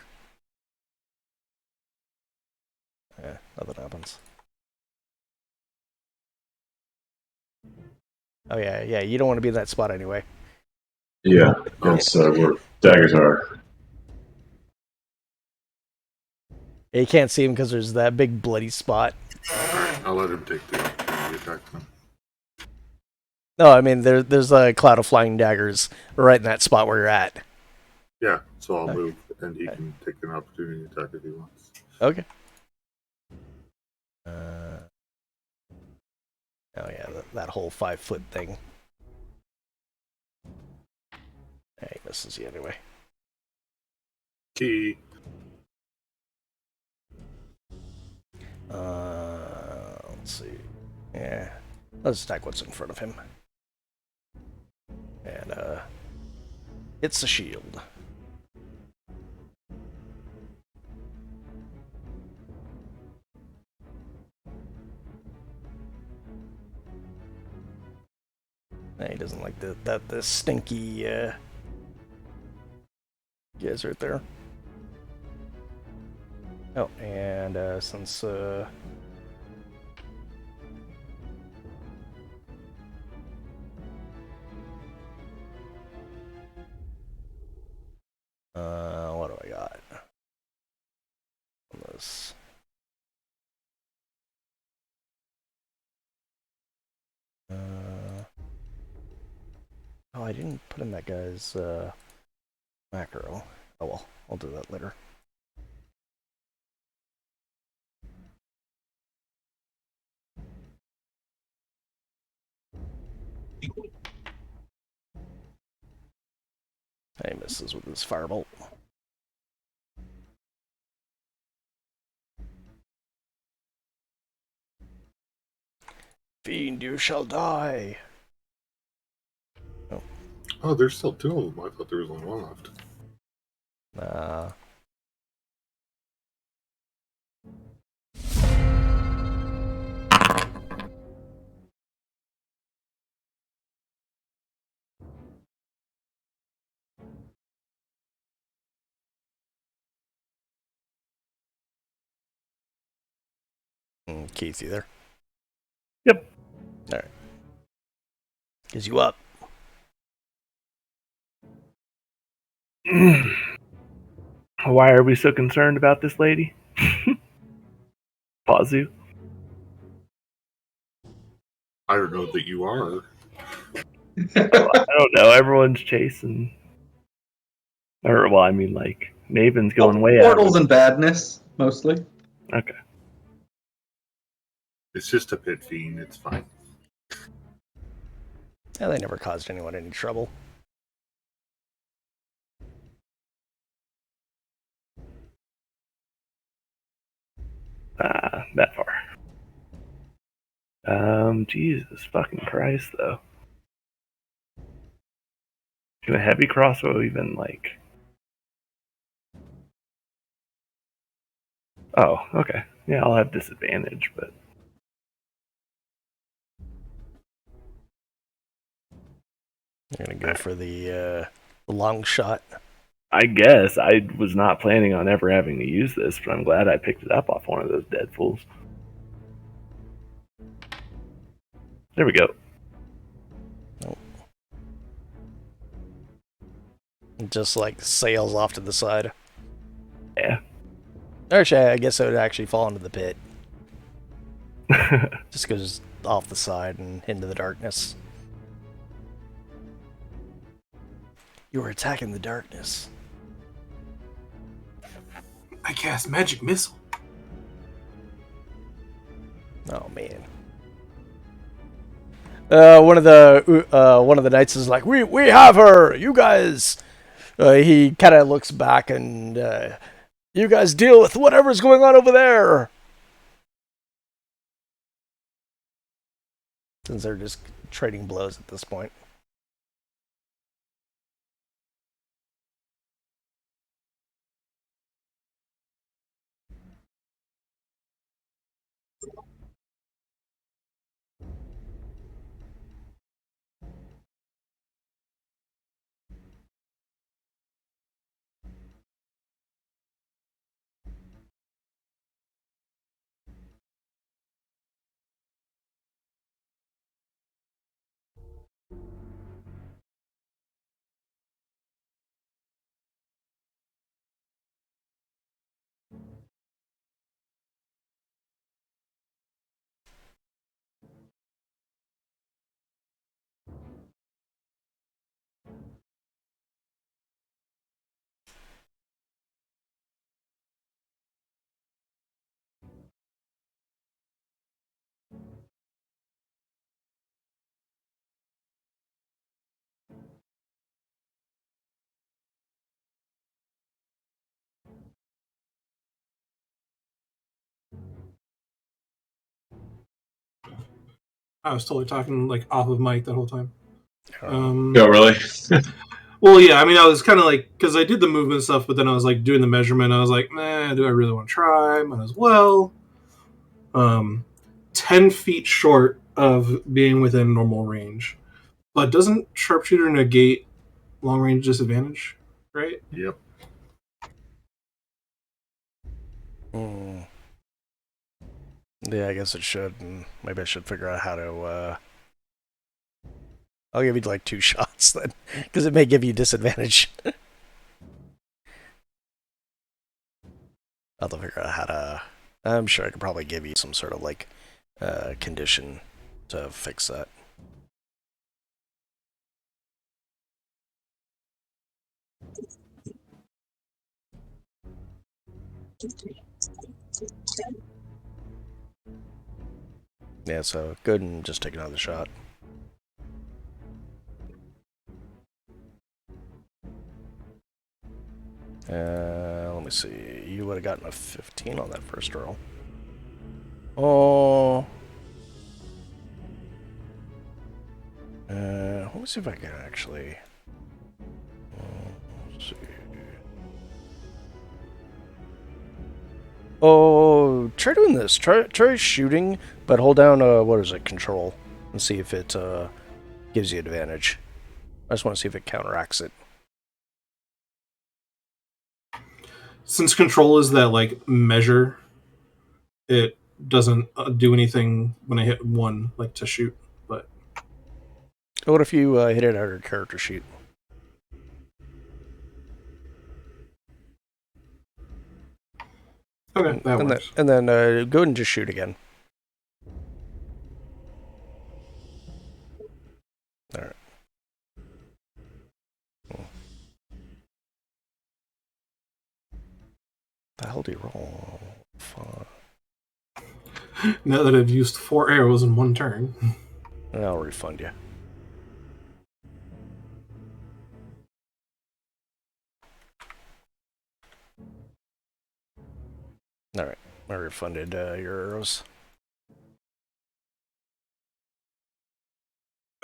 [SPEAKER 3] Yeah, nothing happens. Oh yeah, you don't want to be in that spot anyway.
[SPEAKER 2] Yeah, that's where daggers are.
[SPEAKER 3] Yeah, you can't see him because there's that big bloody spot.
[SPEAKER 5] I'll let him take the opportunity attack then.
[SPEAKER 3] No, I mean there's a cloud of flying daggers right in that spot where you're at.
[SPEAKER 5] Yeah, so I'll move, and he can take an opportunity attack if he wants.
[SPEAKER 3] Okay. Oh yeah, that whole 5-foot thing. Yeah, he misses you anyway.
[SPEAKER 5] Key.
[SPEAKER 3] Let's see. Yeah, let's attack what's in front of him. And it's a shield. He doesn't like the stinky guys right there. Oh, and since what do I got? This. Oh, I didn't put in that guy's macro. Oh well, I'll do that later. He misses with his firebolt. Fiend, you shall die.
[SPEAKER 5] Oh, there's still 2 of them. I thought there was only 1 left.
[SPEAKER 3] Keith, you there?
[SPEAKER 1] Yep.
[SPEAKER 3] All right. Is you up?
[SPEAKER 1] Why are we so concerned about this lady? Pazu?
[SPEAKER 5] I don't know that you are.
[SPEAKER 1] I don't know. Everyone's chasing. Or, well, I mean, like, Maven's going way out.
[SPEAKER 4] Portals and badness, mostly.
[SPEAKER 1] Okay.
[SPEAKER 5] It's just a pit fiend. It's fine.
[SPEAKER 3] Yeah, they never caused anyone any trouble.
[SPEAKER 1] That far. Jesus fucking Christ, though. Can a heavy crossbow even, like... Oh, okay. Yeah, I'll have disadvantage, but...
[SPEAKER 3] You're gonna go for the long shot.
[SPEAKER 1] I guess I was not planning on ever having to use this, but I'm glad I picked it up off one of those dead fools. There we go.
[SPEAKER 3] Nope. It just like sails off to the side.
[SPEAKER 1] Yeah.
[SPEAKER 3] Actually, I guess it would actually fall into the pit. Just goes off the side and into the darkness. You were attacking the darkness.
[SPEAKER 6] I cast magic missile.
[SPEAKER 3] Oh man. One of the knights is like, we have her. You guys. He kind of looks back and you guys deal with whatever's going on over there. Since they're just trading blows at this point.
[SPEAKER 6] I was totally talking like off of mic that whole time.
[SPEAKER 2] Yeah, really?
[SPEAKER 6] Well, yeah, I mean, I was kind of like, because I did the movement stuff, but then I was like doing the measurement. I was like, man, do I really want to try? Might as well. 10 feet short of being within normal range. But doesn't sharpshooter negate long range disadvantage, right?
[SPEAKER 5] Yep.
[SPEAKER 3] Yeah, I guess it should. And maybe I should figure out how to. I'll give you like 2 shots then, because it may give you disadvantage. I'll have to figure out how to. I'm sure I could probably give you some sort of like condition to fix that. Yeah, so go ahead and just take another shot. Let me see. You would have gotten a 15 on that first roll. Oh. Let me see if I can actually. Let's see. Oh, try doing this. Try shooting, but hold down what is it? Control, and see if it gives you advantage. I just want to see if it counteracts it.
[SPEAKER 6] Since control is that like measure, it doesn't do anything when I hit 1 like to shoot. But
[SPEAKER 3] what if you hit it out of your character sheet?
[SPEAKER 6] okay, that works.
[SPEAKER 3] And then go ahead and just shoot again. All right. The hell do you roll? Fun.
[SPEAKER 6] Now that I've used 4 arrows in 1 turn,
[SPEAKER 3] I'll refund you. All right, I refunded your arrows.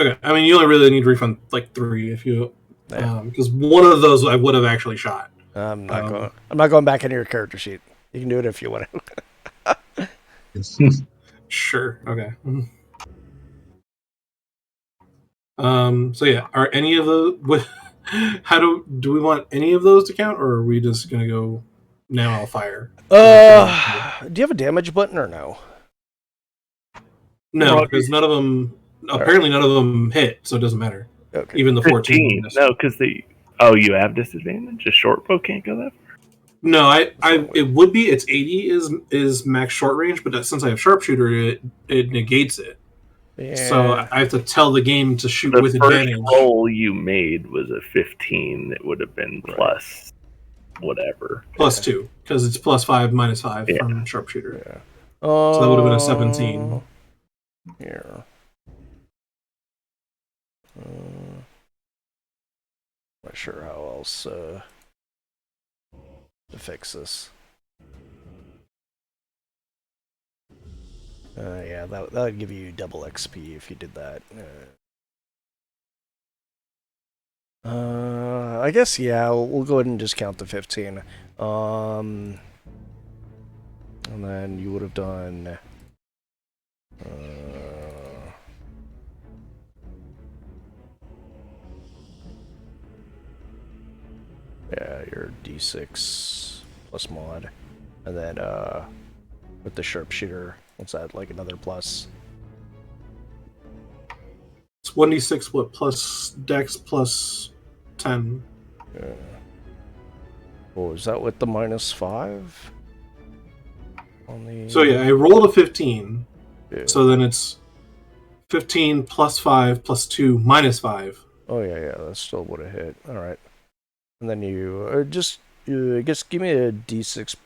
[SPEAKER 6] okay. I mean, you only really need to refund like 3 if you, because one of those I would have actually shot.
[SPEAKER 3] I'm not going back into your character sheet. You can do it if you want to.
[SPEAKER 6] Sure. Okay. So yeah, are any of those? How do we want any of those to count, or are we just gonna go now? I'll fire.
[SPEAKER 3] Do you have a damage button or no?
[SPEAKER 6] No, because none of them. Apparently, none of them hit, so it doesn't matter.
[SPEAKER 3] Okay.
[SPEAKER 6] Even the 14.
[SPEAKER 1] No, because you have disadvantage. A short bow can't go that far.
[SPEAKER 6] No, it would be. It's 80 is max short range, but since I have sharpshooter, it negates it. Yeah. So I have to tell the game to shoot with advantage.
[SPEAKER 1] The first roll you made was a 15. It would have been plus whatever.
[SPEAKER 6] Plus 2, because it's plus 5, minus 5 from sharpshooter. Yeah. So that would have been a 17.
[SPEAKER 3] Here. Not sure how else to fix this. Yeah, that would give you double XP if you did that. I guess, yeah, we'll go ahead and discount the 15. And then you would have done... yeah, your D6 plus mod. And then, with the sharpshooter, what's that, like another plus?
[SPEAKER 6] It's 1d6 what, plus dex plus 10.
[SPEAKER 3] Yeah. Oh, is that with the minus 5?
[SPEAKER 6] So yeah, I rolled a 15. Yeah. So then it's 15 plus 5 plus 2 minus 5.
[SPEAKER 3] Oh yeah, that still would have hit. Alright. And then you, I guess give me a d6,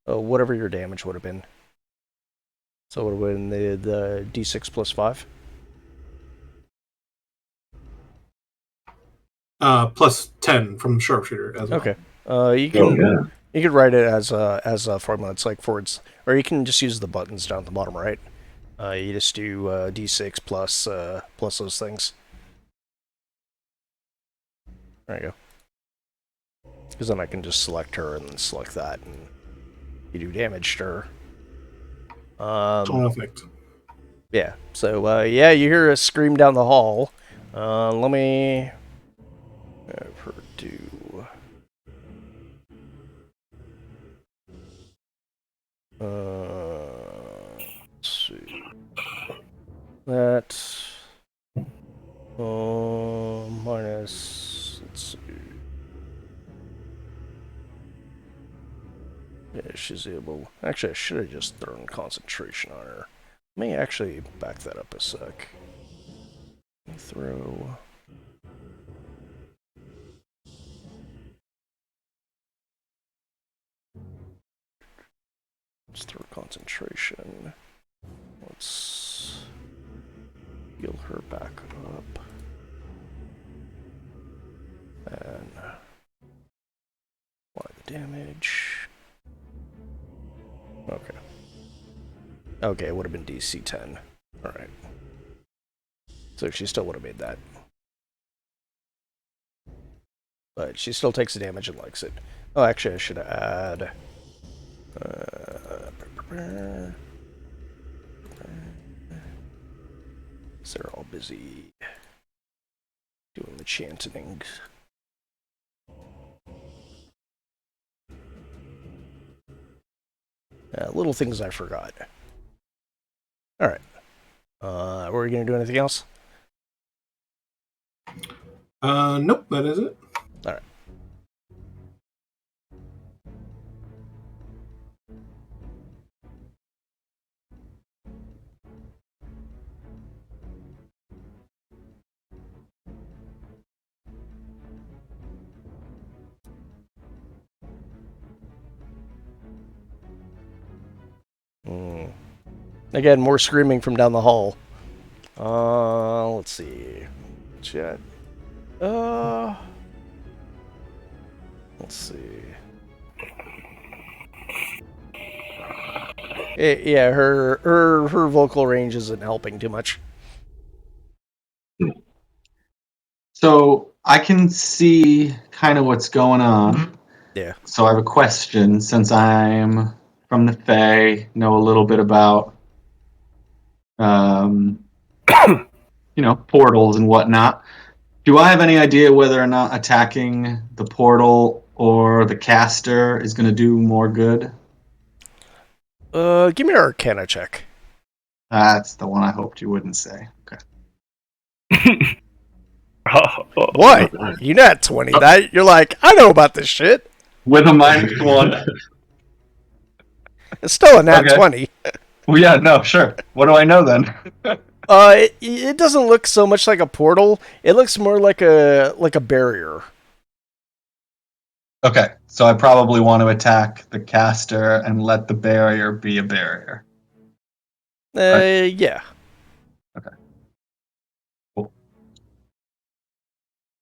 [SPEAKER 3] whatever your damage would have been. So it would have been the d6 plus 5?
[SPEAKER 6] Plus 10 from sharpshooter as well.
[SPEAKER 3] Okay. You can write it as a formula. It's like forwards, or you can just use the buttons down at the bottom right. You just do d6 plus those things. There you go. Because then I can just select her and then select that, and you do damage to her.
[SPEAKER 6] Perfect.
[SPEAKER 3] Yeah. So yeah, you hear a scream down the hall. Let me have her do. Let's see. That minus. Let's see. Yeah, she's able. Actually, I should have just thrown concentration on her. Let me actually back that up a sec. Let me throw. Let's throw concentration. Let's heal her back up. And apply the damage. Okay. Okay, it would have been DC 10. Alright. So she still would have made that. But she still takes the damage and likes it. Oh, actually, I should add... So they're all busy doing the chanting. Little things I forgot. Alright. Were we going to do anything else?
[SPEAKER 6] Nope, that is it.
[SPEAKER 3] Alright. Again, more screaming from down the hall. Let's see. Chat. Let's see. Yeah, her vocal range isn't helping too much.
[SPEAKER 4] So I can see kind of what's going on.
[SPEAKER 3] Yeah.
[SPEAKER 4] So I have a question, since I'm from the Fae, know a little bit about portals and whatnot. Do I have any idea whether or not attacking the portal or the caster is going to do more good?
[SPEAKER 3] Give me an Arcana check.
[SPEAKER 4] That's the one I hoped you wouldn't say.
[SPEAKER 1] Okay.
[SPEAKER 3] What? You nat 20. That you're like, I know about this shit.
[SPEAKER 4] With a -1.
[SPEAKER 3] It's still a nat 20.
[SPEAKER 4] Well, yeah, no, sure. What do I know then?
[SPEAKER 3] It doesn't look so much like a portal. It looks more like a barrier.
[SPEAKER 4] Okay, so I probably want to attack the caster and let the barrier be a barrier.
[SPEAKER 3] Yeah.
[SPEAKER 4] Okay. Cool.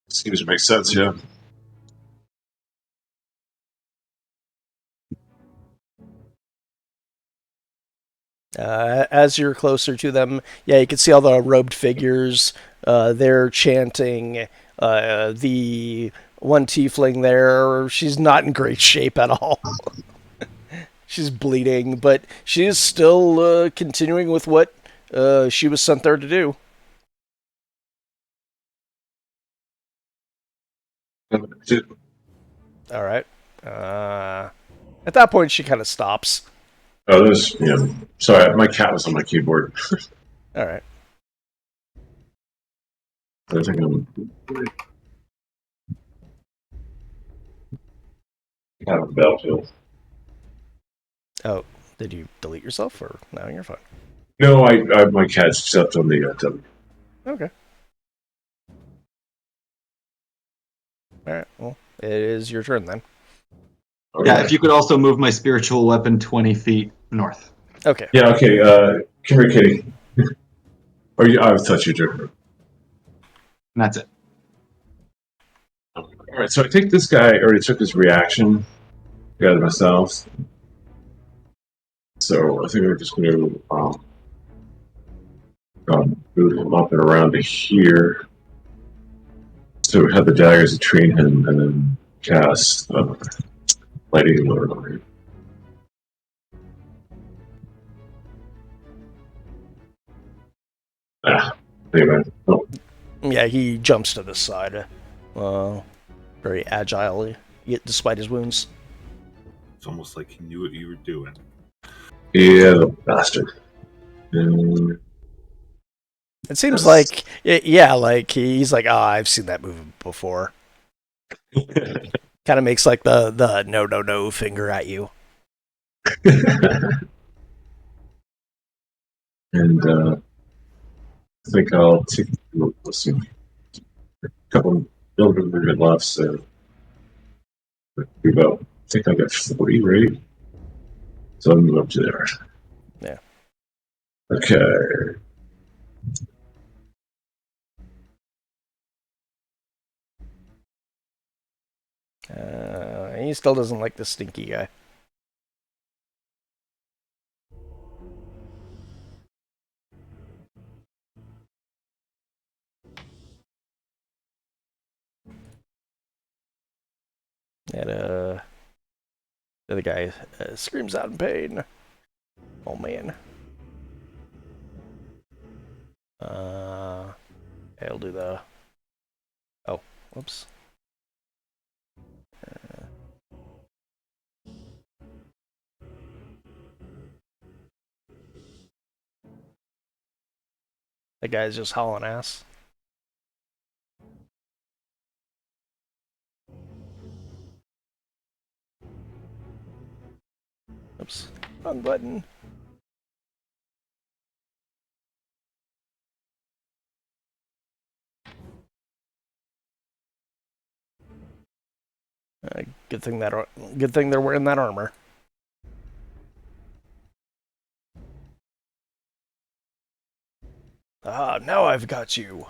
[SPEAKER 2] Seems to make sense, yeah.
[SPEAKER 3] As you're closer to them, yeah, you can see all the robed figures. They're chanting. The one tiefling there, she's not in great shape at all. She's bleeding, but she is still continuing with what she was sent there to do. All right. At that point, she kind of stops.
[SPEAKER 2] Oh, there's, sorry, my cat was on my keyboard.
[SPEAKER 3] All right.
[SPEAKER 2] I think I'm have a battlefield.
[SPEAKER 3] Oh, did you delete yourself, or no? You're fine.
[SPEAKER 2] No, my cat stepped on the W.
[SPEAKER 3] Okay. All right. Well, it is your turn then.
[SPEAKER 2] Okay.
[SPEAKER 4] Yeah, if you could also move my spiritual weapon 20 feet north.
[SPEAKER 3] Okay.
[SPEAKER 2] Yeah, okay. Come here, Kitty. I was touching you,
[SPEAKER 4] And that's it.
[SPEAKER 2] All right, so I think this guy already took his reaction. Got it myself. So I think we're just going to move him up and around to here. So we have the daggers to train him, and then cast Lightning Lord on him. Anyway. Oh.
[SPEAKER 3] Yeah, he jumps to the side. Very agilely, yet despite his wounds.
[SPEAKER 5] It's almost like he knew what you were doing.
[SPEAKER 2] Yeah, the bastard.
[SPEAKER 3] It seems like, yeah, like he's like, I've seen that movie before. Kind of makes like the no finger at you.
[SPEAKER 2] And I think I'll take, let's see, a couple buildings are left, so I think I got 40, right? So I'll move up to there.
[SPEAKER 3] Yeah.
[SPEAKER 2] Okay.
[SPEAKER 3] He still doesn't like the stinky guy. And the other guy screams out in pain. Oh man. I'll do the. Oh, whoops. That guy's just hauling ass. Oops, wrong button. Good thing they're wearing that armor. Ah, now I've got you.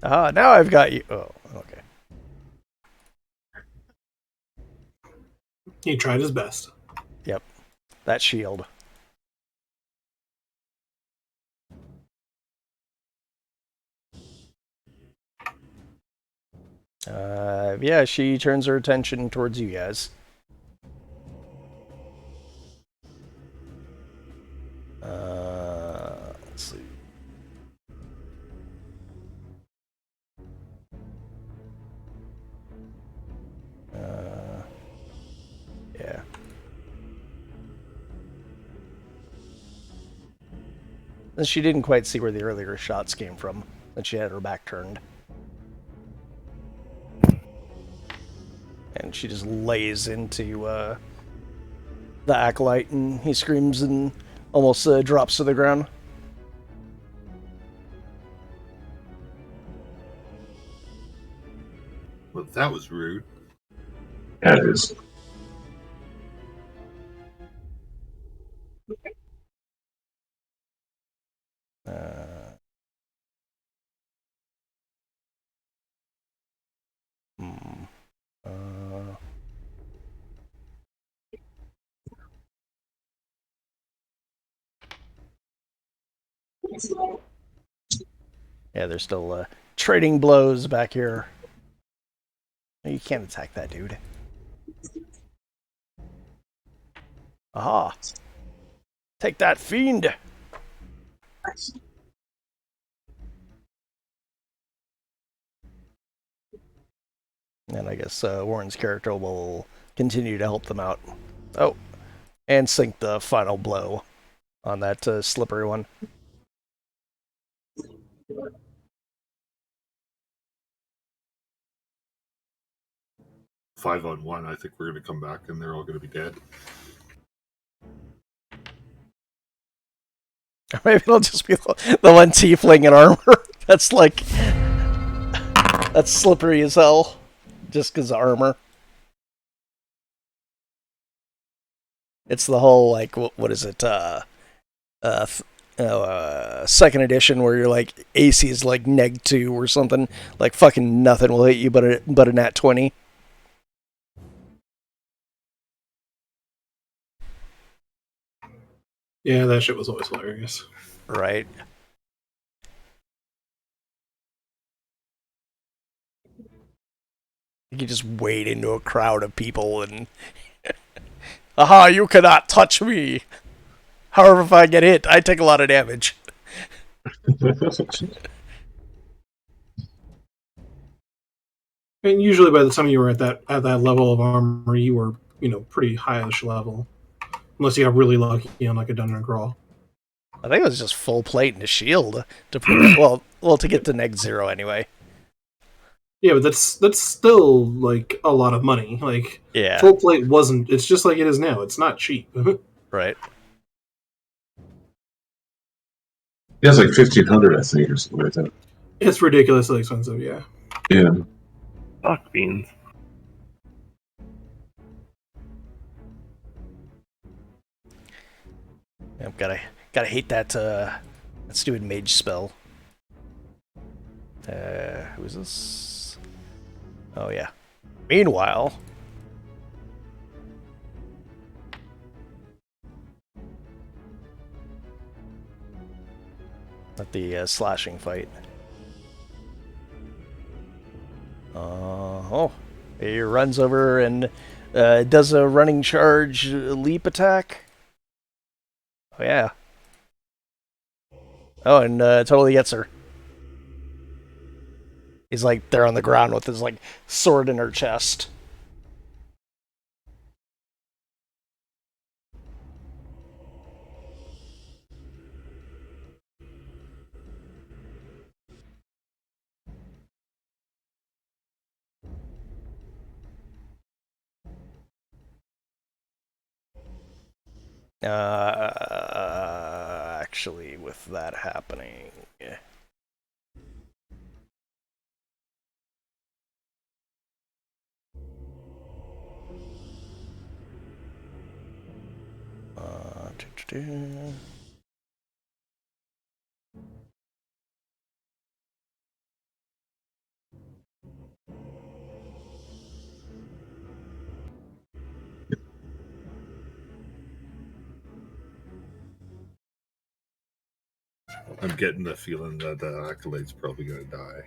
[SPEAKER 3] Ah, now I've got you. Oh, okay.
[SPEAKER 6] He tried his best.
[SPEAKER 3] Yep, that shield. Yeah, she turns her attention towards you guys. Let's see. And she didn't quite see where the earlier shots came from, and she had her back turned. And she just lays into the acolyte, and he screams and almost drops to the ground.
[SPEAKER 5] Well, that was rude.
[SPEAKER 2] That is.
[SPEAKER 3] Yeah, they're still trading blows back here. You can't attack that dude. Aha! Take that, fiend! And I guess Warren's character will continue to help them out. Oh, and sink the final blow on that slippery one.
[SPEAKER 5] Five on one. I think we're going to come back and they're all going to be dead.
[SPEAKER 3] Maybe it'll just be the one tiefling in armor. That's like... That's slippery as hell. Just because of armor. It's the whole, like, what is it? Second edition where you're like, AC is like neg 2 or something. Like, fucking nothing will hit you but a nat 20.
[SPEAKER 6] Yeah, that shit was always hilarious.
[SPEAKER 3] Right. You just wade into a crowd of people and... Aha, you cannot touch me! However, if I get hit, I take a lot of damage.
[SPEAKER 6] And usually by the time you were at that level of armor, you were, pretty high-ish level. Unless you got really lucky on like a dungeon crawl.
[SPEAKER 3] I think it was just full plate and a shield to prevent, well, to get to neg 0 anyway.
[SPEAKER 6] Yeah, but that's still like a lot of money. Like,
[SPEAKER 3] yeah,
[SPEAKER 6] full plate wasn't. It's just like it is now. It's not cheap.
[SPEAKER 3] Right.
[SPEAKER 2] Yeah, it's like 1,500, I think, or something like that.
[SPEAKER 6] It's ridiculously expensive. Yeah.
[SPEAKER 2] Yeah.
[SPEAKER 1] Fuck beans.
[SPEAKER 3] Yep, gotta hate that stupid mage spell. Who is this? Oh yeah. Meanwhile, at the slashing fight. Oh, he runs over and does a running charge leap attack. Oh yeah. Oh, and totally gets her. He's like there on the ground with his like sword in her chest. Actually, with that happening.
[SPEAKER 5] I'm getting the feeling that the Acolyte's probably going to die.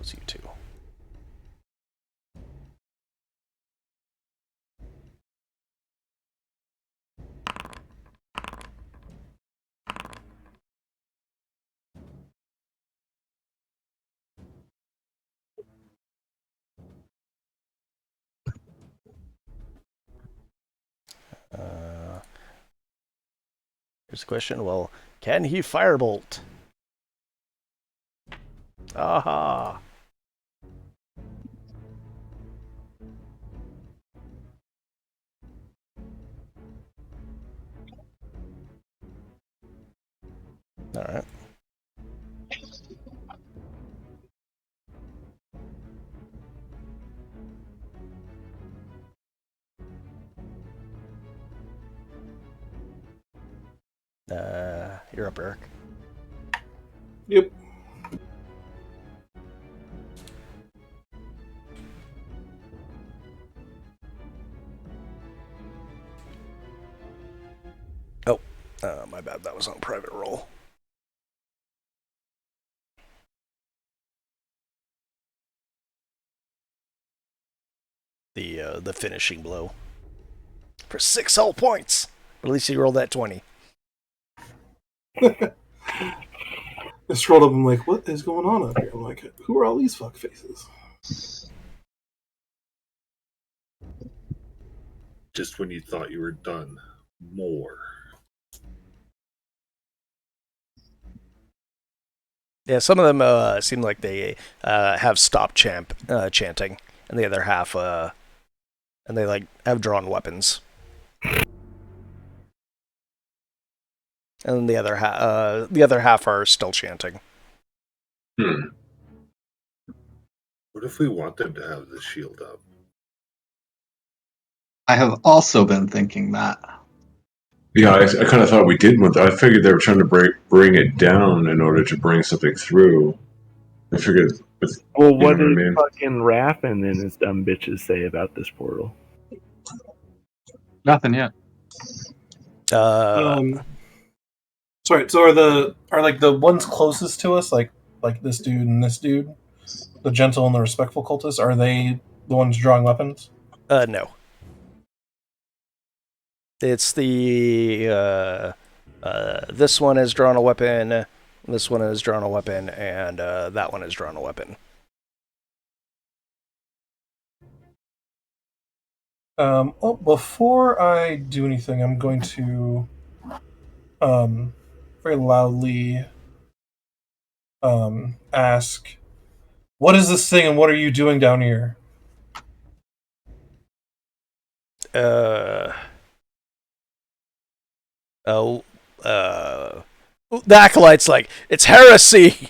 [SPEAKER 3] was you two. Here's a question. Well, can he firebolt? Aha! All right. You're up, Eric.
[SPEAKER 6] Yep.
[SPEAKER 3] Oh, my bad. That was on private roll. The finishing blow for 6 hull points. At least you rolled that 20.
[SPEAKER 6] I scrolled up and I'm like, what is going on up here? I'm like, who are all these fuck faces?
[SPEAKER 5] Just when you thought you were done, more.
[SPEAKER 3] Yeah, some of them seem like they have stopped chanting, and the other half, and they like have drawn weapons. And the other half are still chanting.
[SPEAKER 5] What if we want them to have the shield up?
[SPEAKER 4] I have also been thinking that.
[SPEAKER 2] Yeah, I kind of thought we did want that. I figured they were trying to bring it down in order to bring something through. I figured.
[SPEAKER 1] Well, what did fucking Raffin and his dumb bitches say about this portal?
[SPEAKER 4] Nothing yet.
[SPEAKER 6] Sorry. So are like the ones closest to us, like this dude and this dude, the gentle and the respectful cultists, are they the ones drawing weapons?
[SPEAKER 3] No. It's the this one has drawn a weapon, this one has drawn a weapon, and that one has drawn a weapon.
[SPEAKER 6] Well, before I do anything, I'm going to very loudly ask, what is this thing and what are you doing down here?
[SPEAKER 3] The Acolyte's like, it's heresy!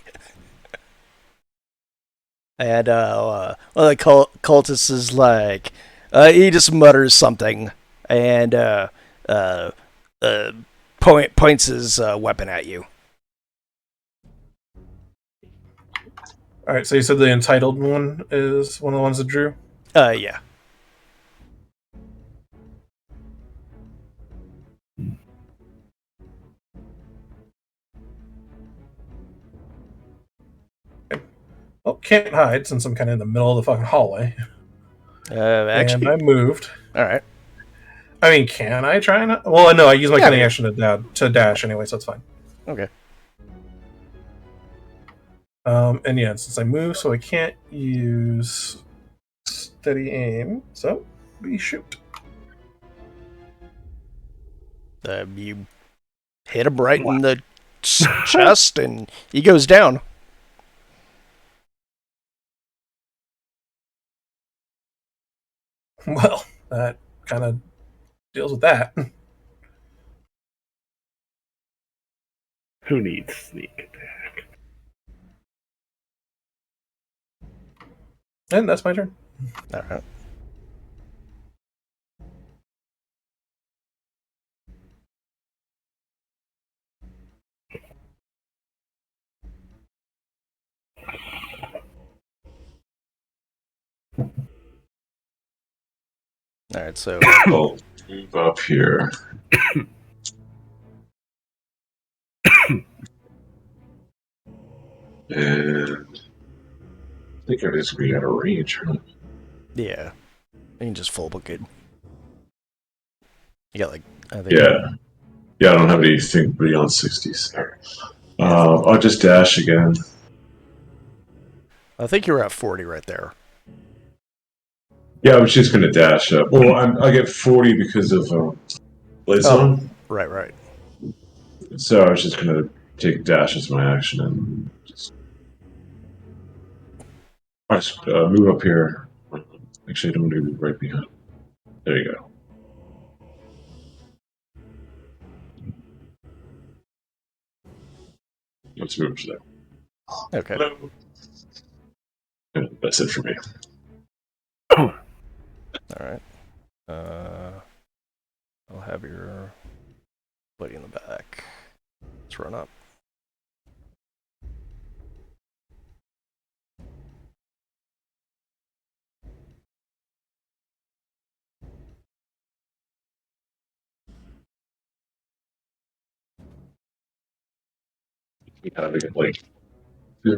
[SPEAKER 3] And one of the cultists is like, he just mutters something, and points his weapon at you.
[SPEAKER 6] Alright, so you said the entitled one is one of the ones that drew?
[SPEAKER 3] Yeah.
[SPEAKER 6] Well, can't hide since I'm kind of in the middle of the fucking hallway.
[SPEAKER 3] Actually,
[SPEAKER 6] and I moved.
[SPEAKER 3] Alright.
[SPEAKER 6] I mean, can I try and... Well, no, I use my cunning action to dash anyway, so it's fine.
[SPEAKER 3] Okay.
[SPEAKER 6] And yeah, since I move, so I can't use steady aim, so we shoot.
[SPEAKER 3] You hit him right in the chest, and he goes down.
[SPEAKER 6] Well, that kind of deals with that.
[SPEAKER 1] Who needs sneak attack?
[SPEAKER 6] And that's my turn.
[SPEAKER 3] All right. All right, so
[SPEAKER 2] I'll move up here. And think everything's going to be out of range, right?
[SPEAKER 3] Yeah. You can just full book it. You got, like, I think...
[SPEAKER 2] Yeah, I don't have anything beyond 60s. I'll just dash again.
[SPEAKER 3] I think you were at 40 right there.
[SPEAKER 2] Yeah, I was just going to dash up. Well, I get 40 because of Blades on.
[SPEAKER 3] Right.
[SPEAKER 2] So I was just going to take dash as my action and just move up here. Actually, I don't want to be right behind. There you go. Let's move to there.
[SPEAKER 3] Okay.
[SPEAKER 2] Hello. And that's it for me.
[SPEAKER 3] All right. I'll have your buddy in the back. Let's run up.
[SPEAKER 2] You kind of get like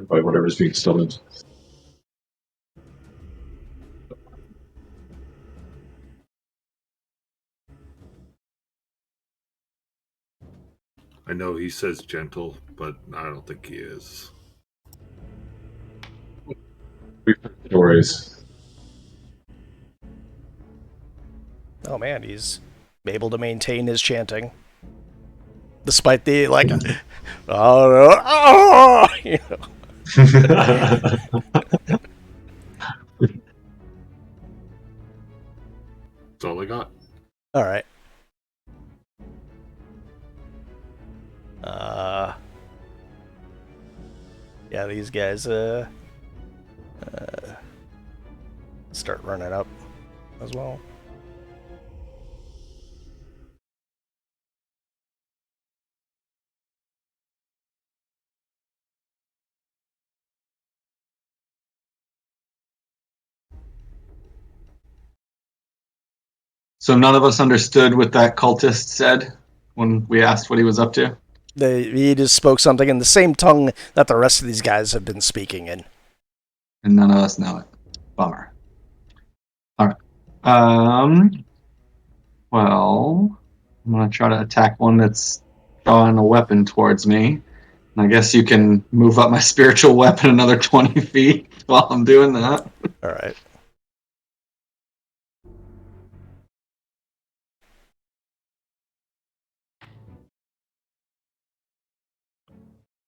[SPEAKER 2] by whatever's being stolen.
[SPEAKER 5] I know he says gentle, but I don't think he is.
[SPEAKER 2] We've heard stories.
[SPEAKER 3] Oh man, he's able to maintain his chanting. Despite the, like, oh, you know.
[SPEAKER 5] That's all I got.
[SPEAKER 3] All right. Yeah, these guys start running up as well.
[SPEAKER 4] So none of us understood what that cultist said when we asked what he was up to?
[SPEAKER 3] He just spoke something in the same tongue that the rest of these guys have been speaking in.
[SPEAKER 4] And none of us know it. Bummer. All right. Well, I'm going to try to attack one that's drawing a weapon towards me. And I guess you can move up my spiritual weapon another 20 feet while I'm doing that.
[SPEAKER 3] All right.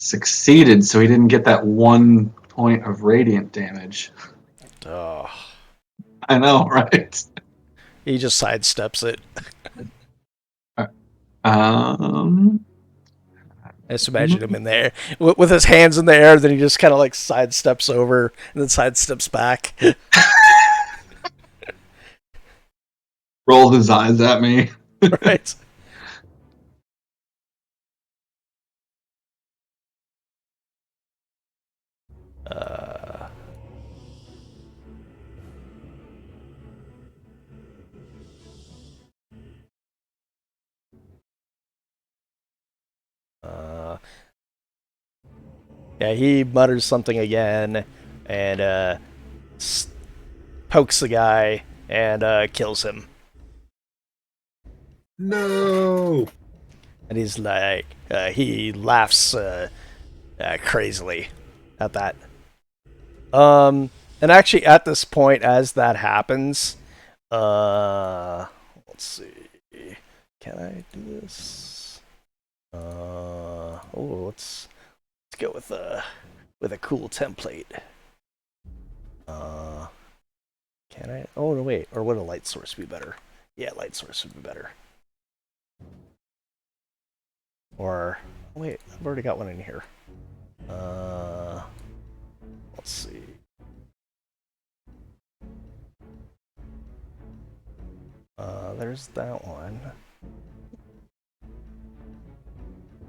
[SPEAKER 4] Succeeded, so he didn't get that 1 point of radiant damage.
[SPEAKER 3] Oh.
[SPEAKER 4] I know, right?
[SPEAKER 3] He just sidesteps it.
[SPEAKER 4] I
[SPEAKER 3] just imagine him in there with his hands in the air, then he just kind of like sidesteps over and then sidesteps back.
[SPEAKER 4] Rolls his eyes at me.
[SPEAKER 3] Right. Yeah, he mutters something again and pokes the guy and kills him.
[SPEAKER 5] No!
[SPEAKER 3] And he's like, he laughs crazily at that. And actually, at this point, as that happens, let's see, can I do this? Let's go with a cool template. Can I? Oh no, wait. Or would a light source be better? Yeah, light source would be better. Or wait, I've already got one in here. Let's see. There's that one.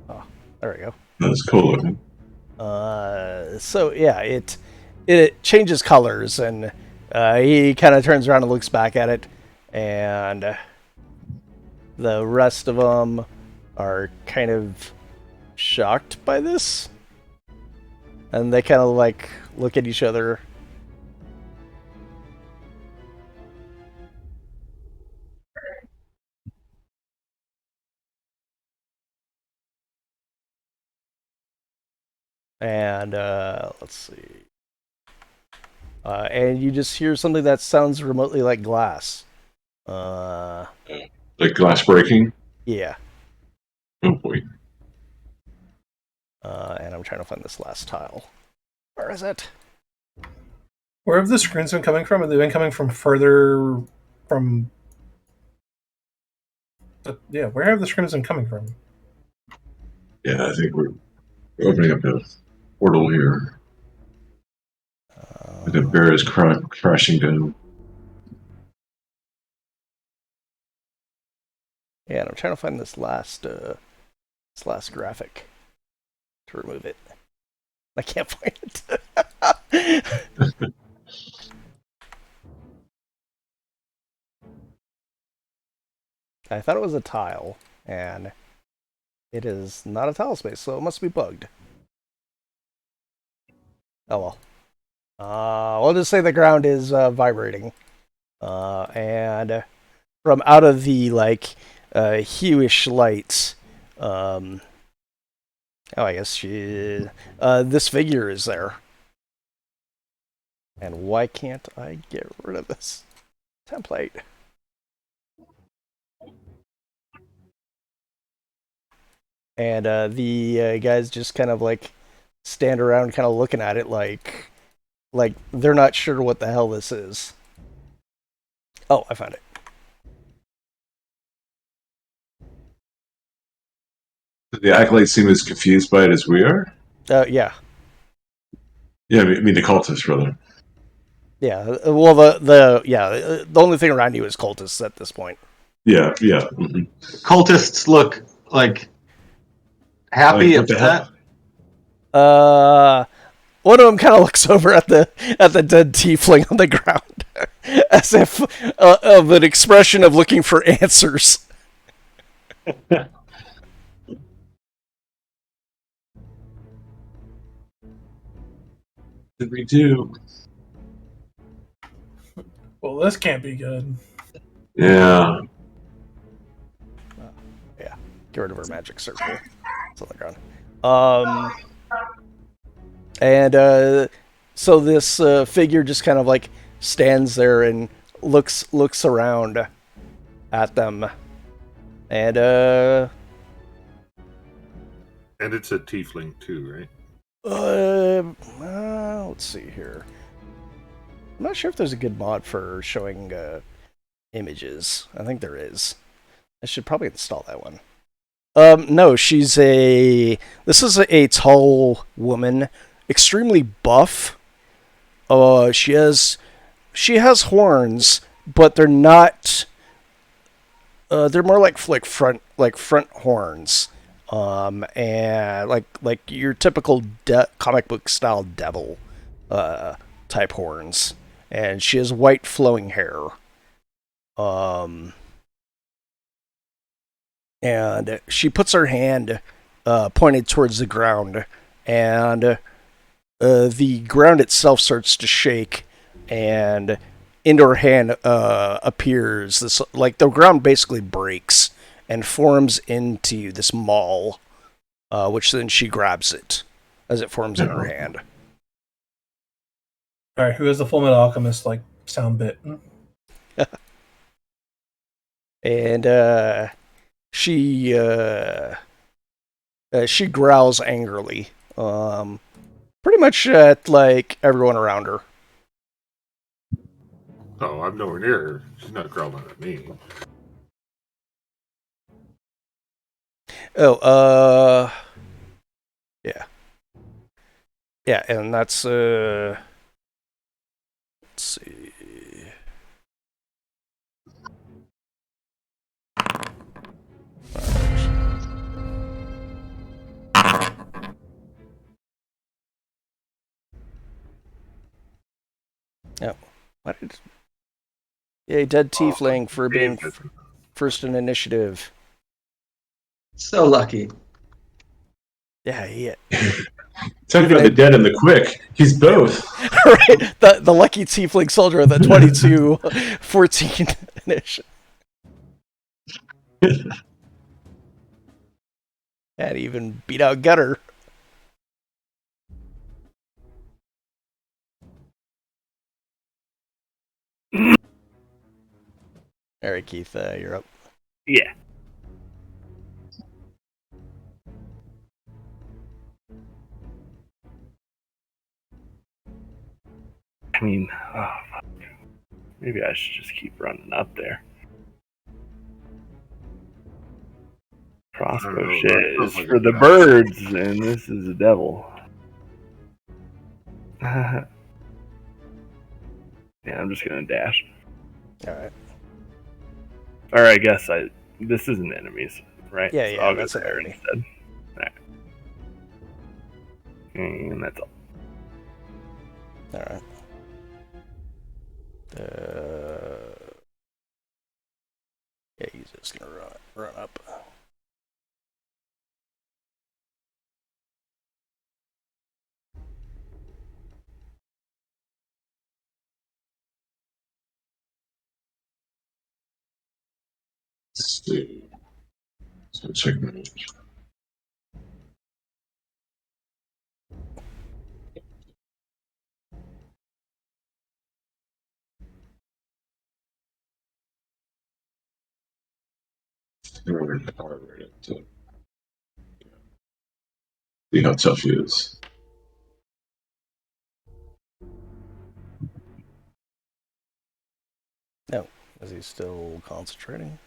[SPEAKER 3] Oh, there we go.
[SPEAKER 2] That's cool looking.
[SPEAKER 3] So yeah, it changes colors, and he kind of turns around and looks back at it, and the rest of them are kind of shocked by this, and they kind of like look at each other And let's see. And you just hear something that sounds remotely like glass.
[SPEAKER 2] Like glass breaking?
[SPEAKER 3] Yeah.
[SPEAKER 2] Oh boy.
[SPEAKER 3] And I'm trying to find this last tile. Where is it?
[SPEAKER 6] Where have the screens been coming from? Have they been coming from further from... yeah, where have the screens been coming from?
[SPEAKER 2] Yeah, I think we're opening up a portal here. The bear is crashing down.
[SPEAKER 3] Yeah, and I'm trying to find this last graphic to remove it. I can't find it. I thought it was a tile, and it is not a tile space, so it must be bugged. Oh well. We'll just say the ground is vibrating. And from out of the, like, hueish lights, I guess this figure is there. And why can't I get rid of this template? And the guys just kind of like stand around kind of looking at it like they're not sure what the hell this is. Oh, I found it.
[SPEAKER 2] Did the acolytes seem as confused by it as we are?
[SPEAKER 3] Yeah.
[SPEAKER 2] Yeah, I mean the cultists, rather.
[SPEAKER 3] Yeah, well, the only thing around you is cultists at this point.
[SPEAKER 2] Yeah. Mm-hmm.
[SPEAKER 4] Cultists look like happy,
[SPEAKER 2] like,
[SPEAKER 4] upset.
[SPEAKER 3] One of them kind of looks over at the dead tiefling on the ground, as if of an expression of looking for answers.
[SPEAKER 2] What did we do?
[SPEAKER 6] Well, this can't be good.
[SPEAKER 2] Yeah.
[SPEAKER 3] Yeah. Get rid of our magic circle. It's on the ground. And so this figure just kind of like stands there and looks around at them, and
[SPEAKER 5] it's a tiefling too, right?
[SPEAKER 3] Let's see here. I'm not sure if there's a good mod for showing images. I think there is. I should probably install that one. No, this is a tall woman, extremely buff. She has horns, but they're not. They're more like front horns. And like your typical comic book style devil type horns, and she has white flowing hair. And she puts her hand pointed towards the ground, and the ground itself starts to shake, and into her hand appears this, like, the ground basically breaks and forms into this maul, which then she grabs it as it forms in her hand.
[SPEAKER 6] All right, who has the Full Metal Alchemist like sound bit?
[SPEAKER 3] And she growls angrily, pretty much at like everyone around her.
[SPEAKER 5] Oh, I'm nowhere near her. She's not growling at me.
[SPEAKER 3] Oh, yeah, and that's let's see. No, what did? Yay, dead tiefling for being first in initiative.
[SPEAKER 4] So lucky.
[SPEAKER 3] Yeah, he.
[SPEAKER 2] Talk about the dead and the quick. He's both.
[SPEAKER 3] Right, the lucky tiefling soldier with a 22-14 initiative. And even beat out Gutter. All right, Keith, you're up.
[SPEAKER 1] Yeah. I mean, fuck. Maybe I should just keep running up there. Crossbow shit is for the birds, and this is a devil. Yeah, I'm just gonna dash.
[SPEAKER 3] Alright.
[SPEAKER 1] Or I guess this isn't enemies, right?
[SPEAKER 3] Yeah,
[SPEAKER 1] so
[SPEAKER 3] yeah,
[SPEAKER 1] I'll
[SPEAKER 3] that's
[SPEAKER 1] go there
[SPEAKER 3] an enemy.
[SPEAKER 1] instead. Alright. And that's all.
[SPEAKER 3] Alright. Yeah, he's just gonna run up.
[SPEAKER 2] Let's see. So check my image. See how tough he is.
[SPEAKER 3] No, is he still concentrating?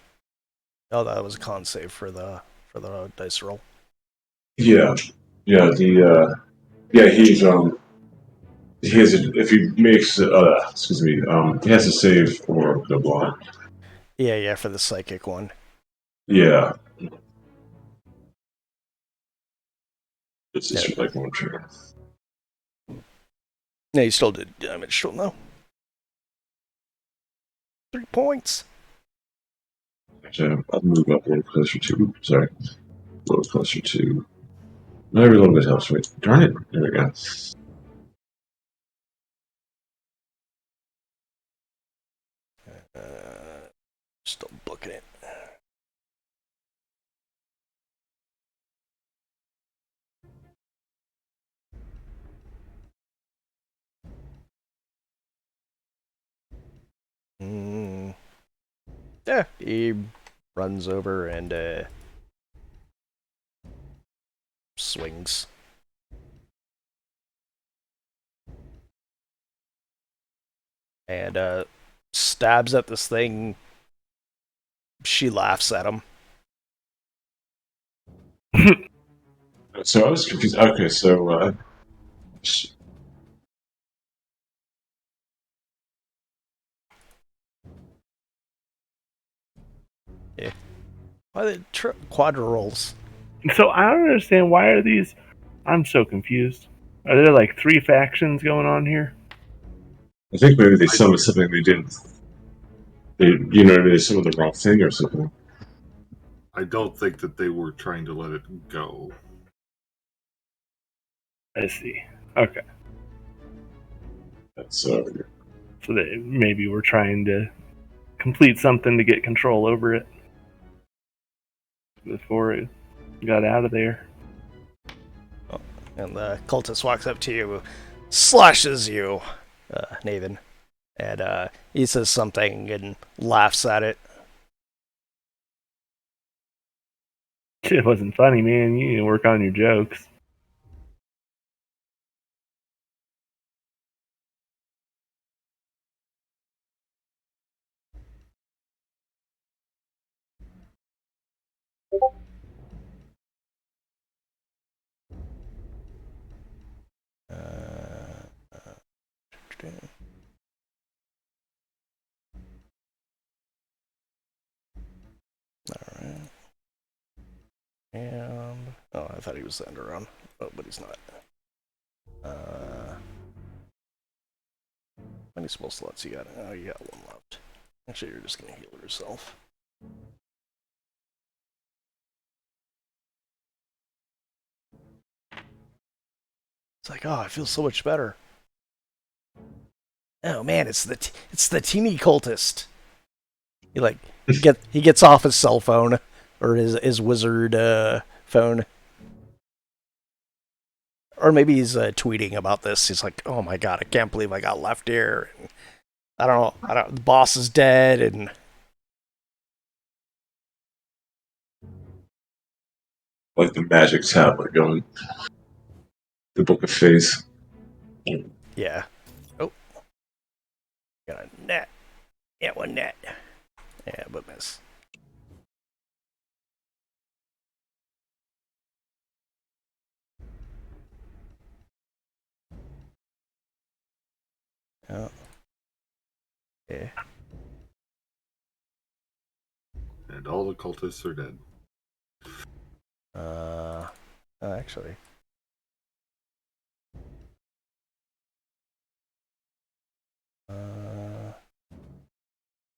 [SPEAKER 3] Oh, that was a con save for the dice roll.
[SPEAKER 2] Yeah, yeah. He has if he makes he has to save for the blind.
[SPEAKER 3] Yeah, for the psychic one.
[SPEAKER 2] Yeah. It's just like one turn.
[SPEAKER 3] No, you still did damage to him though. 3 points.
[SPEAKER 2] Actually, I'll move up a little closer to. Sorry, a little closer to. Every little bit helps me. Darn it! There we go.
[SPEAKER 3] Still booking it. Yeah, he runs over and swings. And stabs at this thing. She laughs at him.
[SPEAKER 2] So I was confused. Okay, so
[SPEAKER 3] yeah. Why are they quadra rolls?
[SPEAKER 1] So I don't understand, why are these? I'm so confused. Are there like 3 factions going on here?
[SPEAKER 2] I think maybe they summoned something they didn't. They summoned the wrong thing or something.
[SPEAKER 5] I don't think that they were trying to let it go.
[SPEAKER 1] I see. Okay.
[SPEAKER 2] So
[SPEAKER 1] they maybe we're trying to complete something to get control over it before it got out of there.
[SPEAKER 3] Oh, and the cultist walks up to you, slashes you, Nathan, and he says something and laughs at it.
[SPEAKER 1] It wasn't funny, man. You need to work on your jokes.
[SPEAKER 3] Alright. And oh, I thought he was the end around. Oh, but he's not. How many spell slots you got? Oh, you got 1 left. Actually, you're just gonna heal yourself. It's like, oh, I feel so much better. Oh man, it's the teeny cultist. He gets off his cell phone or his wizard phone, or maybe he's tweeting about this. He's like, oh my god, I can't believe I got left here. And I don't know. The boss is dead, and
[SPEAKER 2] like the magic tablet going. The Book of Face.
[SPEAKER 3] Yeah. Oh. Got a net. Yeah, one net. Yeah, but miss. Oh. Yeah.
[SPEAKER 5] And all the cultists are dead.
[SPEAKER 3] Actually.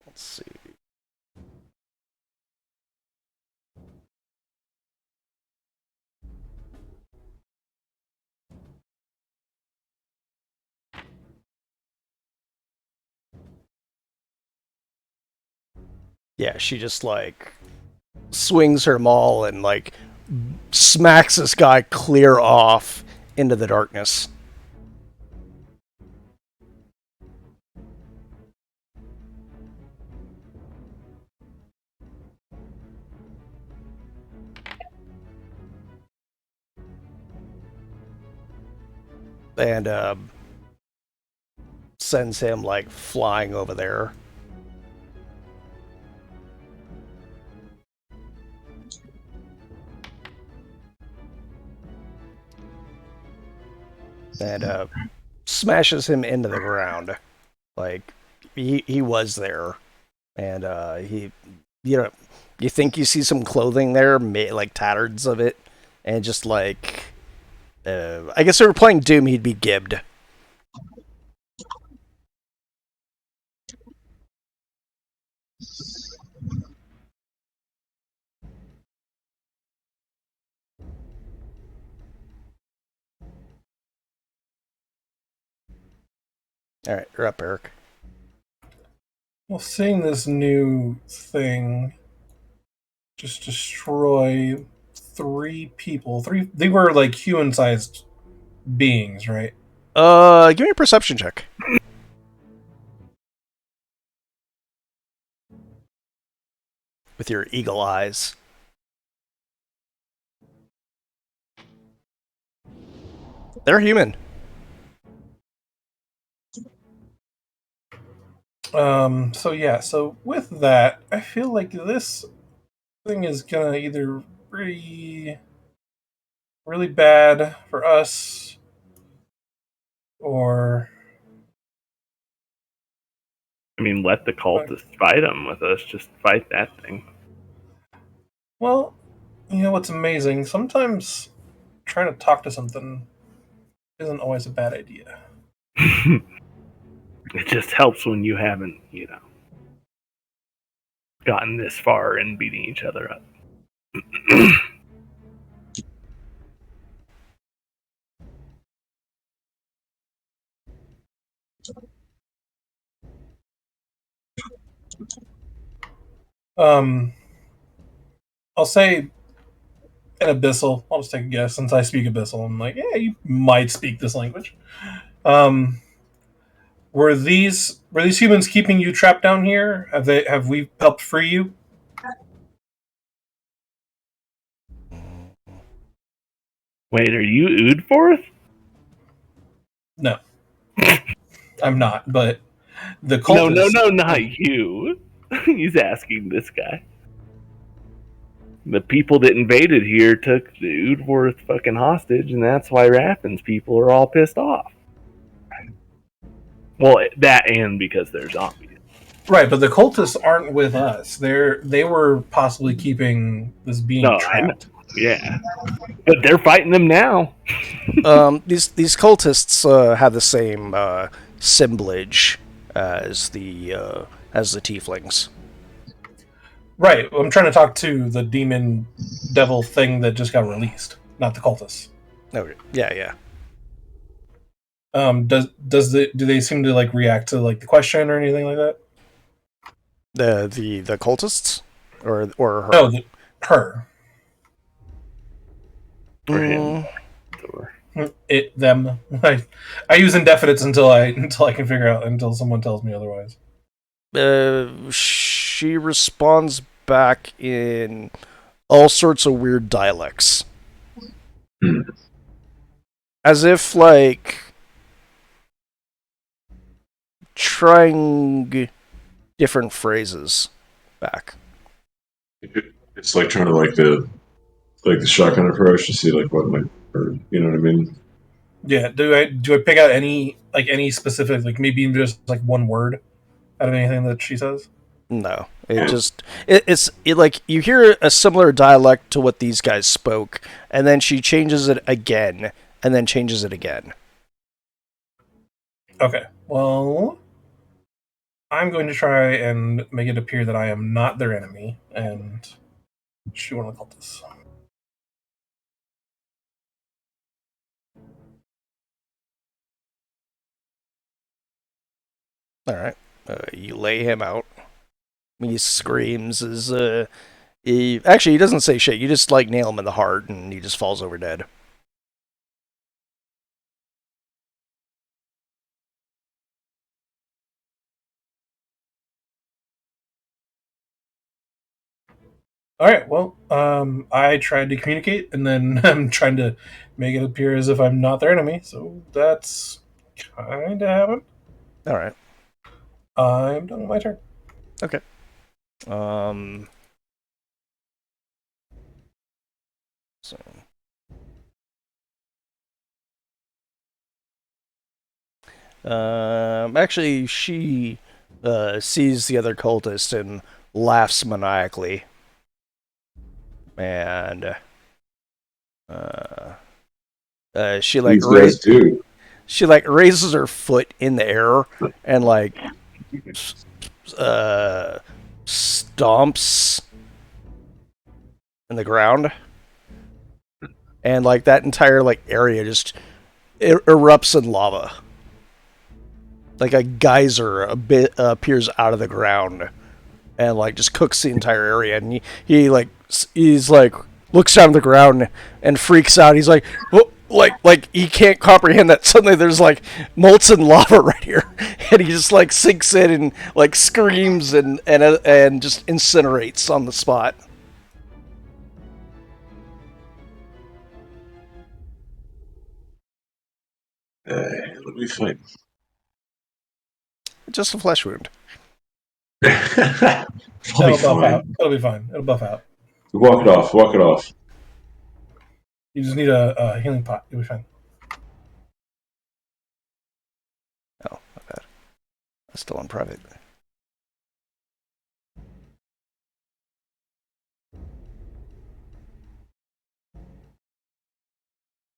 [SPEAKER 3] Let's see. Yeah, she just like swings her maul and like smacks this guy clear off into the darkness. And sends him like flying over there. And smashes him into the ground. Like he was there, and he, you know, you think you see some clothing there, like tattards of it, and just like, I guess if we were playing Doom, he'd be gibbed. All right, you're up, Eric.
[SPEAKER 6] Well, seeing this new thing just destroy 3 people. They were like human-sized beings, right?
[SPEAKER 3] Give me a perception check. With your eagle eyes. They're human.
[SPEAKER 6] So with that, I feel like this thing is gonna either be really bad for us, or
[SPEAKER 1] I mean, let the cultists fight them with us. Just fight that thing.
[SPEAKER 6] well, you know what's amazing? Sometimes trying to talk to something isn't always a bad idea.
[SPEAKER 1] It just helps when you haven't, gotten this far in beating each other up.
[SPEAKER 6] I'll say an abyssal. I'll just take a guess since I speak abyssal. I'm like, yeah, you might speak this language. Were these humans keeping you trapped down here? Have we helped free you?
[SPEAKER 1] Wait, are you Udvorth?
[SPEAKER 6] No, I'm not. But the cultists.
[SPEAKER 1] No, not you. He's asking this guy. The people that invaded here took the Udvorth fucking hostage, and that's why Raffin's people are all pissed off. Well, that and because they're zombies.
[SPEAKER 6] Right, but the cultists aren't with us. They were possibly keeping this being trapped.
[SPEAKER 1] Yeah, but they're fighting them now.
[SPEAKER 3] These cultists have the same assemblage as the tieflings.
[SPEAKER 6] Right, I'm trying to talk to the demon devil thing that just got released, not the cultists.
[SPEAKER 3] Okay. Yeah.
[SPEAKER 6] Do they seem to like react to like the question or anything like that?
[SPEAKER 3] The cultists or her?
[SPEAKER 6] No, her.
[SPEAKER 1] For him.
[SPEAKER 6] Them. I use indefinites until I can figure out, until someone tells me otherwise.
[SPEAKER 3] She responds back in all sorts of weird dialects. As if, like, trying different phrases back.
[SPEAKER 2] It's like trying to like the shotgun approach to see like what might, or you know what I mean?
[SPEAKER 6] Yeah. Do I pick out any specific, like maybe even just like one word out of anything that she says?
[SPEAKER 3] No, it's like you hear a similar dialect to what these guys spoke, and then she changes it again, and then changes it again.
[SPEAKER 6] Okay. Well, I'm going to try and make it appear that I am not their enemy and shoot one of the cultists.
[SPEAKER 3] All right, you lay him out. He screams. Actually, he doesn't say shit. You just like nail him in the heart, and he just falls over dead.
[SPEAKER 6] All right. Well, I tried to communicate, and then I'm trying to make it appear as if I'm not their enemy. So that's kind of happened.
[SPEAKER 3] All right.
[SPEAKER 6] I'm done with my turn.
[SPEAKER 3] Okay. So. Actually, she sees the other cultist and laughs maniacally. And she like she like raises her foot in the air and like stomps in the ground, and like that entire like area just erupts in lava. Like a geyser appears out of the ground and like just cooks the entire area. And he's like looks down at the ground and freaks out. He's like, oh, like he can't comprehend that suddenly there's like molten lava right here, and he just like sinks in and like screams and just incinerates on the spot.
[SPEAKER 2] Let me find.
[SPEAKER 3] Just a flesh wound.
[SPEAKER 6] It'll buff out. It'll be fine. It'll buff out.
[SPEAKER 2] Walk it off. Walk it off.
[SPEAKER 6] You just need a healing pot. You'll be fine.
[SPEAKER 3] Oh, my bad. That's still on private.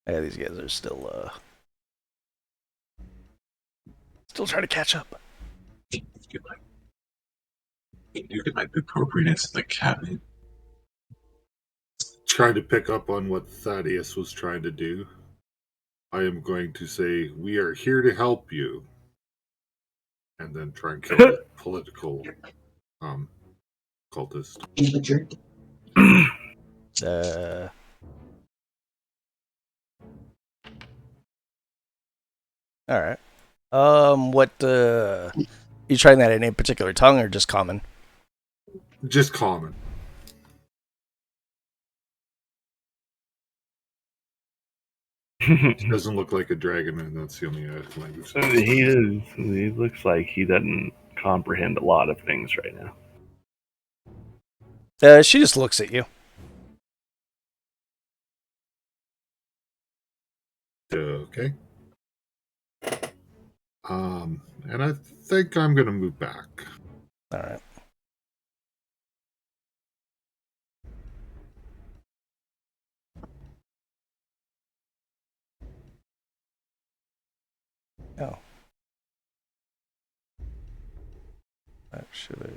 [SPEAKER 3] Yeah, these guys are still trying to catch up.
[SPEAKER 2] You get my appropriateness in the cabinet.
[SPEAKER 5] Trying to pick up on what Thaddeus was trying to do. I am going to say, we are here to help you. And then try and kill the political cultist.
[SPEAKER 3] All right. What you trying that in a particular tongue or just common?
[SPEAKER 5] Just common. He doesn't look like a dragon, and that's the only language.
[SPEAKER 1] He is. He looks like he doesn't comprehend a lot of things right now.
[SPEAKER 3] She just looks at you.
[SPEAKER 5] Okay. And I think I'm going to move back.
[SPEAKER 3] All right. Oh. That should have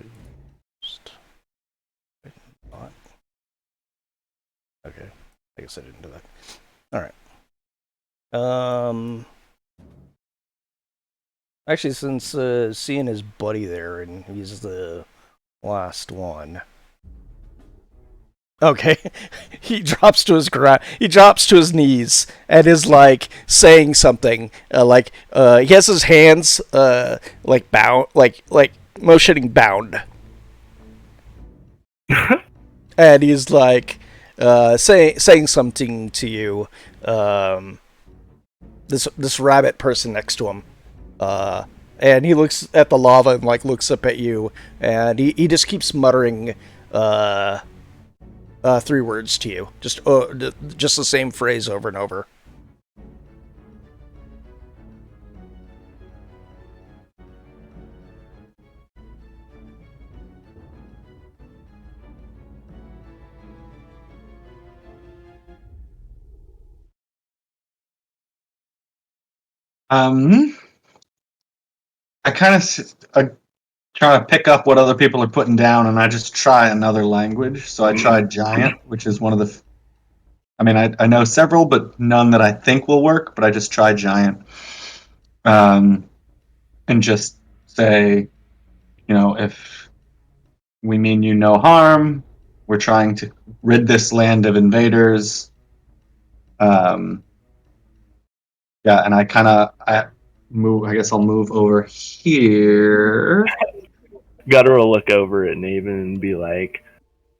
[SPEAKER 3] just not. Okay. I guess I didn't do that. All right. Actually, since seeing his buddy there and he's the last one. Okay, he drops to his He drops to his knees and is like saying something. He has his hands like bound, like motioning bound, and he's like, saying something to you. This rabbit person next to him, and he looks at the lava and like looks up at you, and he just keeps muttering 3 words to you, just the same phrase over and over.
[SPEAKER 4] I kind of try to pick up what other people are putting down, and I just try another language. So I tried Giant, which is one of the. I mean, I know several, but none that I think will work. But I just tried Giant, and just say, if we mean you no harm, we're trying to rid this land of invaders. Yeah, and I move. I guess I'll move over here.
[SPEAKER 1] Gutter will look over at Naven and be like,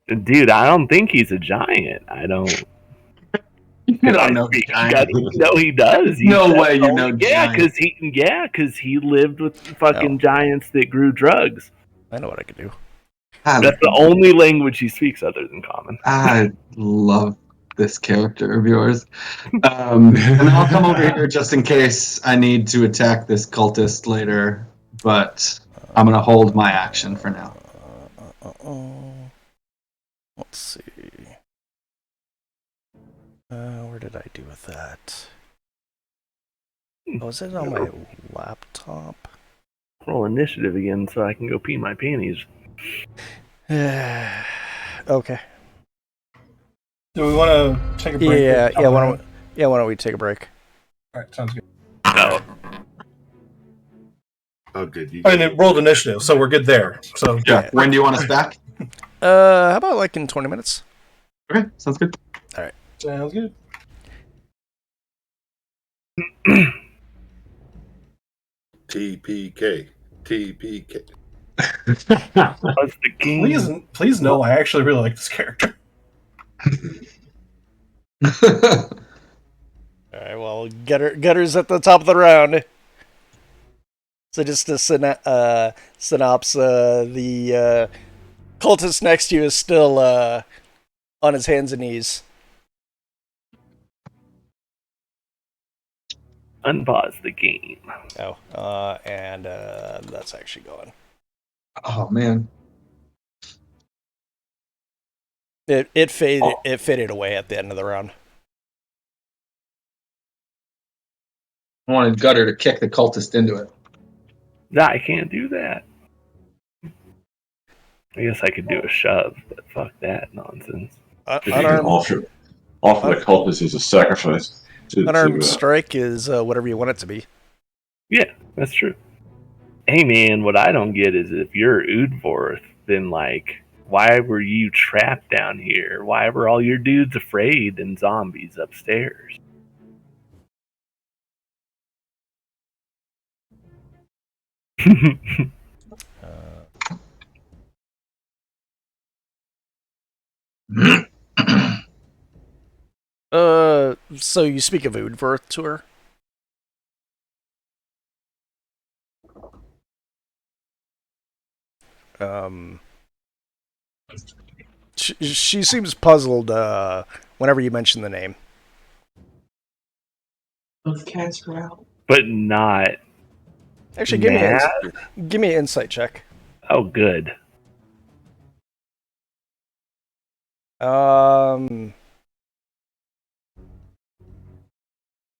[SPEAKER 1] "Dude, I don't think he's a giant. I don't."
[SPEAKER 4] You don't know giant.
[SPEAKER 1] No, he does.
[SPEAKER 4] No way you know
[SPEAKER 1] giant. Because he lived with fucking giants that grew drugs.
[SPEAKER 3] I know what I could do.
[SPEAKER 1] That's the only language he speaks other than common.
[SPEAKER 4] I love this character of yours. And I'll come over here just in case I need to attack this cultist later, but I'm going to hold my action for now.
[SPEAKER 3] Let's see. Where did I do with that? Was it on my laptop?
[SPEAKER 1] Roll initiative again so I can go pee my panties.
[SPEAKER 3] Okay.
[SPEAKER 6] Do we want to take a break?
[SPEAKER 3] Yeah. Why don't we take a break?
[SPEAKER 6] All right, sounds good.
[SPEAKER 1] No.
[SPEAKER 5] Oh, good.
[SPEAKER 6] I mean, it rolled initiative, so we're good there. So
[SPEAKER 4] yeah. When do you want us back?
[SPEAKER 3] How about like in 20 minutes?
[SPEAKER 4] Okay, sounds good.
[SPEAKER 3] All right.
[SPEAKER 6] Sounds good.
[SPEAKER 5] TPK.
[SPEAKER 6] Please know I actually really like this character.
[SPEAKER 3] All right, well, Gutter's at the top of the round. So just to synopsis, the cultist next to you is still on his hands and knees.
[SPEAKER 1] Unpause the game.
[SPEAKER 3] Oh, and that's actually going.
[SPEAKER 4] Oh, man.
[SPEAKER 3] It faded away at the end of the round.
[SPEAKER 4] I wanted Gutter to kick the cultist into it.
[SPEAKER 1] Nah, I can't do that. I guess I could do a shove, but fuck that nonsense.
[SPEAKER 2] If you can offer the cultist as a sacrifice.
[SPEAKER 3] Unarmed strike is whatever you want it to be.
[SPEAKER 1] Yeah, that's true. Hey man, what I don't get is if you're Udvorth, then like, why were you trapped down here? Why were all your dudes afraid and zombies upstairs?
[SPEAKER 3] So you speak of Udvorth to her? She seems puzzled whenever you mention the name.
[SPEAKER 7] Both cats are out.
[SPEAKER 1] But not.
[SPEAKER 3] Actually, give me an insight check.
[SPEAKER 1] Oh, good.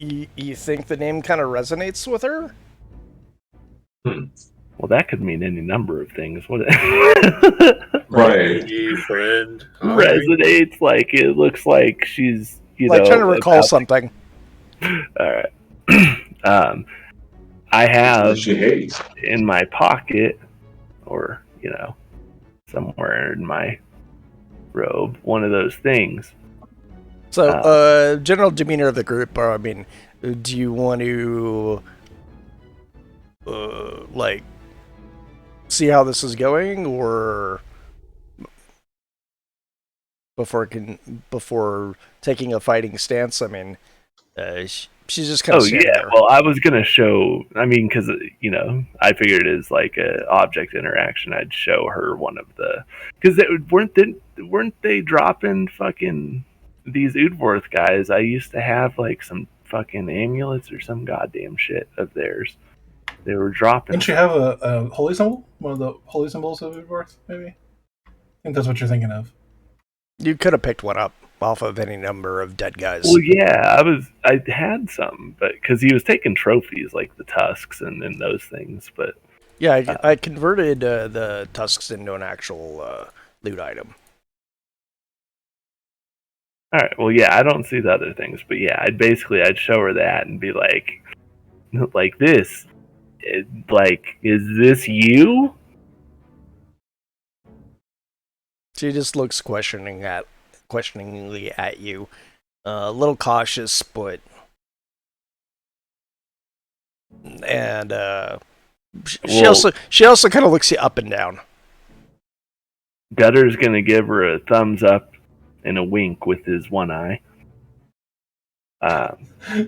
[SPEAKER 3] You think the name kind of resonates with her?
[SPEAKER 1] Well, that could mean any number of things. Right.
[SPEAKER 5] Friend.
[SPEAKER 1] Resonates, like it looks like she's,
[SPEAKER 3] trying to recall something.
[SPEAKER 1] All right. I have in my pocket, or somewhere in my robe, one of those things.
[SPEAKER 3] So, general demeanor of the group. I mean, do you want to see how this is going, or before taking a fighting stance. I mean, she's just kind of standing there.
[SPEAKER 1] Well, I was gonna show. I mean, because I figured as like a object interaction, I'd show her one of the because weren't they dropping fucking these Udvorth guys? I used to have like some fucking amulets or some goddamn shit of theirs. They were dropping.
[SPEAKER 6] Didn't you have a holy symbol? One of the holy symbols of Udvorth, maybe? I think that's what you're thinking of.
[SPEAKER 3] You could have picked one up off of any number of dead guys.
[SPEAKER 1] Well, yeah, I had some, but because he was taking trophies like the tusks and those things, but
[SPEAKER 3] yeah, I converted the tusks into an actual loot item.
[SPEAKER 1] All right, well, yeah, I don't see the other things, but yeah, I'd show her that and be like this, is this you?
[SPEAKER 3] She just looks questioningly at you, a little cautious, but and she also kind of looks you up and down.
[SPEAKER 1] Gutter's gonna give her a thumbs up and a wink with his one eye.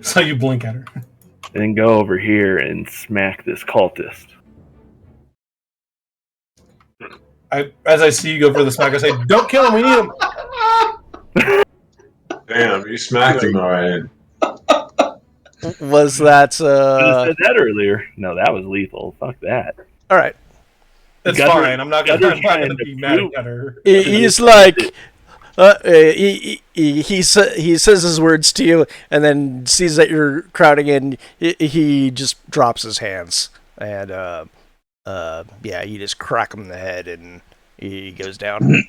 [SPEAKER 6] So you blink at her.
[SPEAKER 1] And then go over here and smack this cultist.
[SPEAKER 6] As I see you go for the smack, I say, "Don't kill him. We need him."
[SPEAKER 2] Damn, you smacked him all right.
[SPEAKER 3] Was that?
[SPEAKER 1] I said that earlier. No, that was lethal. Fuck that.
[SPEAKER 3] All right.
[SPEAKER 6] It's fine. I'm not gonna be mad at her.
[SPEAKER 3] He's like, he says his words to you, and then sees that you're crowding in. He just drops his hands, and you just crack him in the head, and he goes down.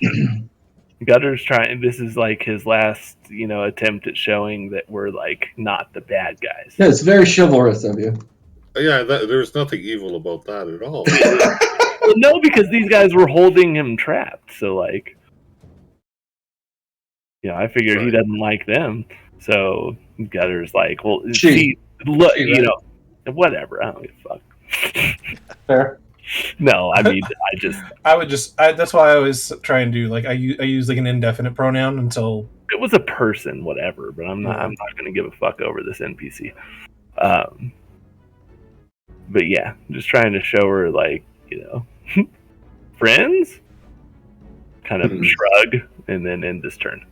[SPEAKER 1] Gutter's trying. This is like his last, attempt at showing that we're like not the bad guys.
[SPEAKER 4] Yeah, it's very chivalrous of you.
[SPEAKER 5] Yeah, there's nothing evil about that at all.
[SPEAKER 1] Well, no, because these guys were holding him trapped. So like, I figured he doesn't like them. So Gutter's like, well, whatever. I don't give a fuck.
[SPEAKER 6] Fair.
[SPEAKER 1] No, I mean,
[SPEAKER 6] that's why I always try and do, like, I use like an indefinite pronoun until
[SPEAKER 1] it was a person, whatever, but I'm not going to give a fuck over this NPC. But yeah, just trying to show her, like, friends, kind of shrug, and then end this turn.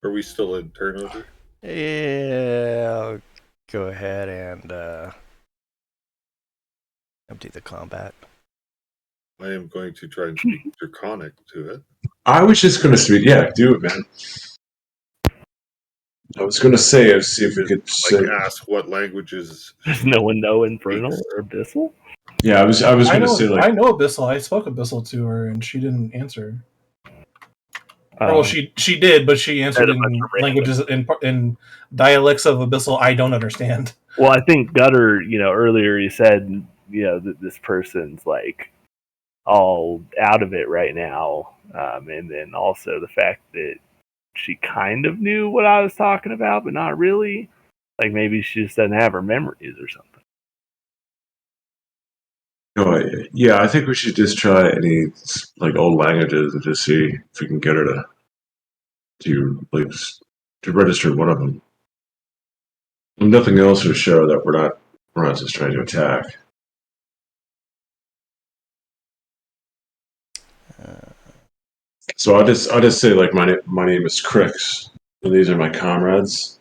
[SPEAKER 5] Are we still in turnover?
[SPEAKER 3] Yeah, I'll go ahead and empty the combat.
[SPEAKER 5] I am going to try and speak Draconic to it.
[SPEAKER 2] I was just going to speak. Yeah, do it, man. I was going to say, see if we could
[SPEAKER 5] ask what languages.
[SPEAKER 1] Does no one know Infernal or Abyssal?
[SPEAKER 2] Yeah, I was going to say, like,
[SPEAKER 6] I know Abyssal. I spoke Abyssal to her, and she didn't answer. Well, she did, but she answered in languages in dialects of Abyssal I don't understand.
[SPEAKER 1] Well, I think Gutter, earlier he said, that this person's like all out of it right now, and then also the fact that she kind of knew what I was talking about, but not really. Like maybe she just doesn't have her memories or something.
[SPEAKER 2] Yeah, I think we should just try any like old languages and just see if we can get her to register one of them. And nothing else to show that we're not just trying to attack. So I'll just say, like, my name is Crix, and these are my comrades.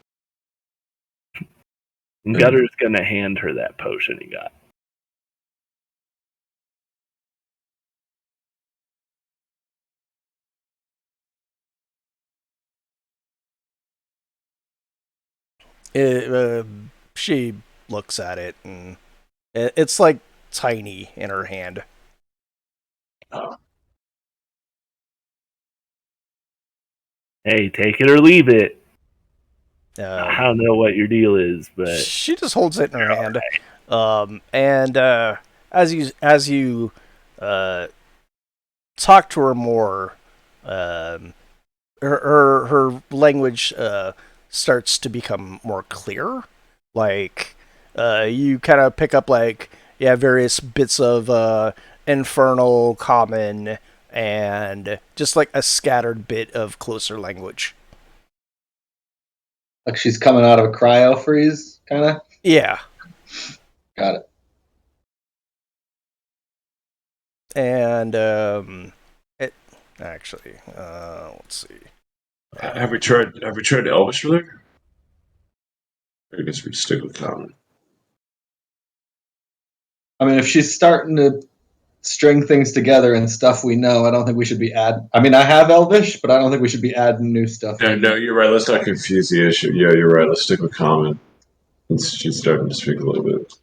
[SPEAKER 1] Gutter's gonna hand her that potion he got.
[SPEAKER 3] She looks at it, and it's like tiny in her hand.
[SPEAKER 1] Hey, take it or leave it. I don't know what your deal is, but
[SPEAKER 3] she just holds it in her hand. And as you talk to her more, her language starts to become more clear. Like You kind of pick up various bits of infernal, common, and just like a scattered bit of closer language.
[SPEAKER 4] Like she's coming out of a cryo freeze, kind of?
[SPEAKER 3] Yeah.
[SPEAKER 4] Got it.
[SPEAKER 3] And let's see.
[SPEAKER 2] Have we tried Elvish for there? I guess we stick with common.
[SPEAKER 4] I mean, if she's starting to string things together and stuff we know, I don't think we should be adding. I mean, I have Elvish, but I don't think we should be adding new stuff.
[SPEAKER 2] No, you're right. Let's not confuse the issue. Yeah, you're right. Let's stick with common. She's starting to speak a little bit.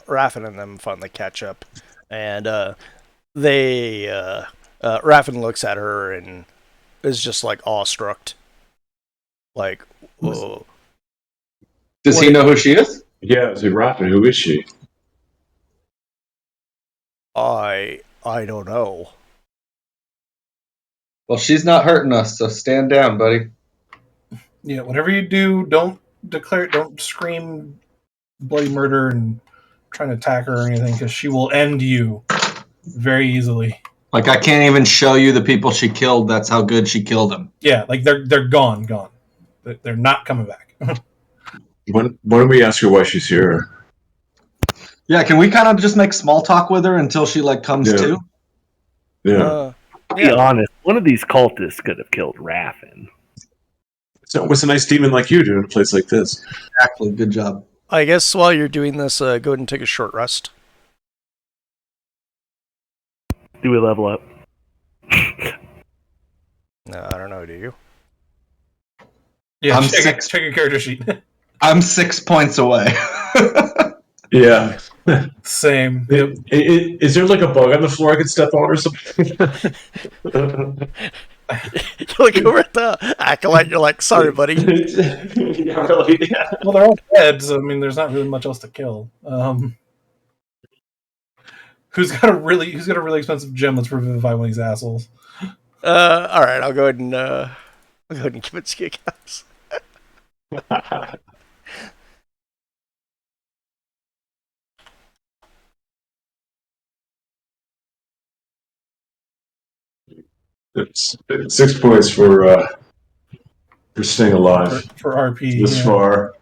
[SPEAKER 3] Raffin and them finally catch up, and Raffin looks at her and is just like awestruck. Like, whoa.
[SPEAKER 4] Does he know who she is?
[SPEAKER 2] Yeah, is it Raffin? Who is she?
[SPEAKER 3] I don't know.
[SPEAKER 4] Well, she's not hurting us, so stand down, buddy.
[SPEAKER 6] Yeah, whatever you do, don't scream bloody murder and trying to attack her or anything, because she will end you very easily.
[SPEAKER 4] Like, I can't even show you the people she killed. That's how good she killed them.
[SPEAKER 6] Yeah, like they're gone. They're not coming back.
[SPEAKER 2] Why don't we ask her why she's here?
[SPEAKER 4] Yeah, can we kind of just make small talk with her until she comes to?
[SPEAKER 2] Yeah.
[SPEAKER 1] Be honest, one of these cultists could have killed Raffin.
[SPEAKER 2] So what's a nice demon like you do in a place like this?
[SPEAKER 4] Exactly. Good job.
[SPEAKER 3] I guess while you're doing this, go ahead and take a short rest.
[SPEAKER 1] Do we level up?
[SPEAKER 3] No, I don't know. Do you?
[SPEAKER 6] Yeah, check your character sheet.
[SPEAKER 4] I'm 6 points away.
[SPEAKER 2] Yeah.
[SPEAKER 6] Same.
[SPEAKER 2] Yep. Is there like a bug on the floor I could step on or something?
[SPEAKER 3] You look over at the acolyte. You're like, "Sorry, buddy."
[SPEAKER 2] Yeah, really. Yeah.
[SPEAKER 6] Well, they're all dead, so I mean, there's not really much else to kill. Who's got a really expensive gem that's revivify one of these assholes?
[SPEAKER 3] All right, I'll go ahead and give it to you guys.
[SPEAKER 2] It's 6 points for staying alive
[SPEAKER 6] For RP
[SPEAKER 2] this far.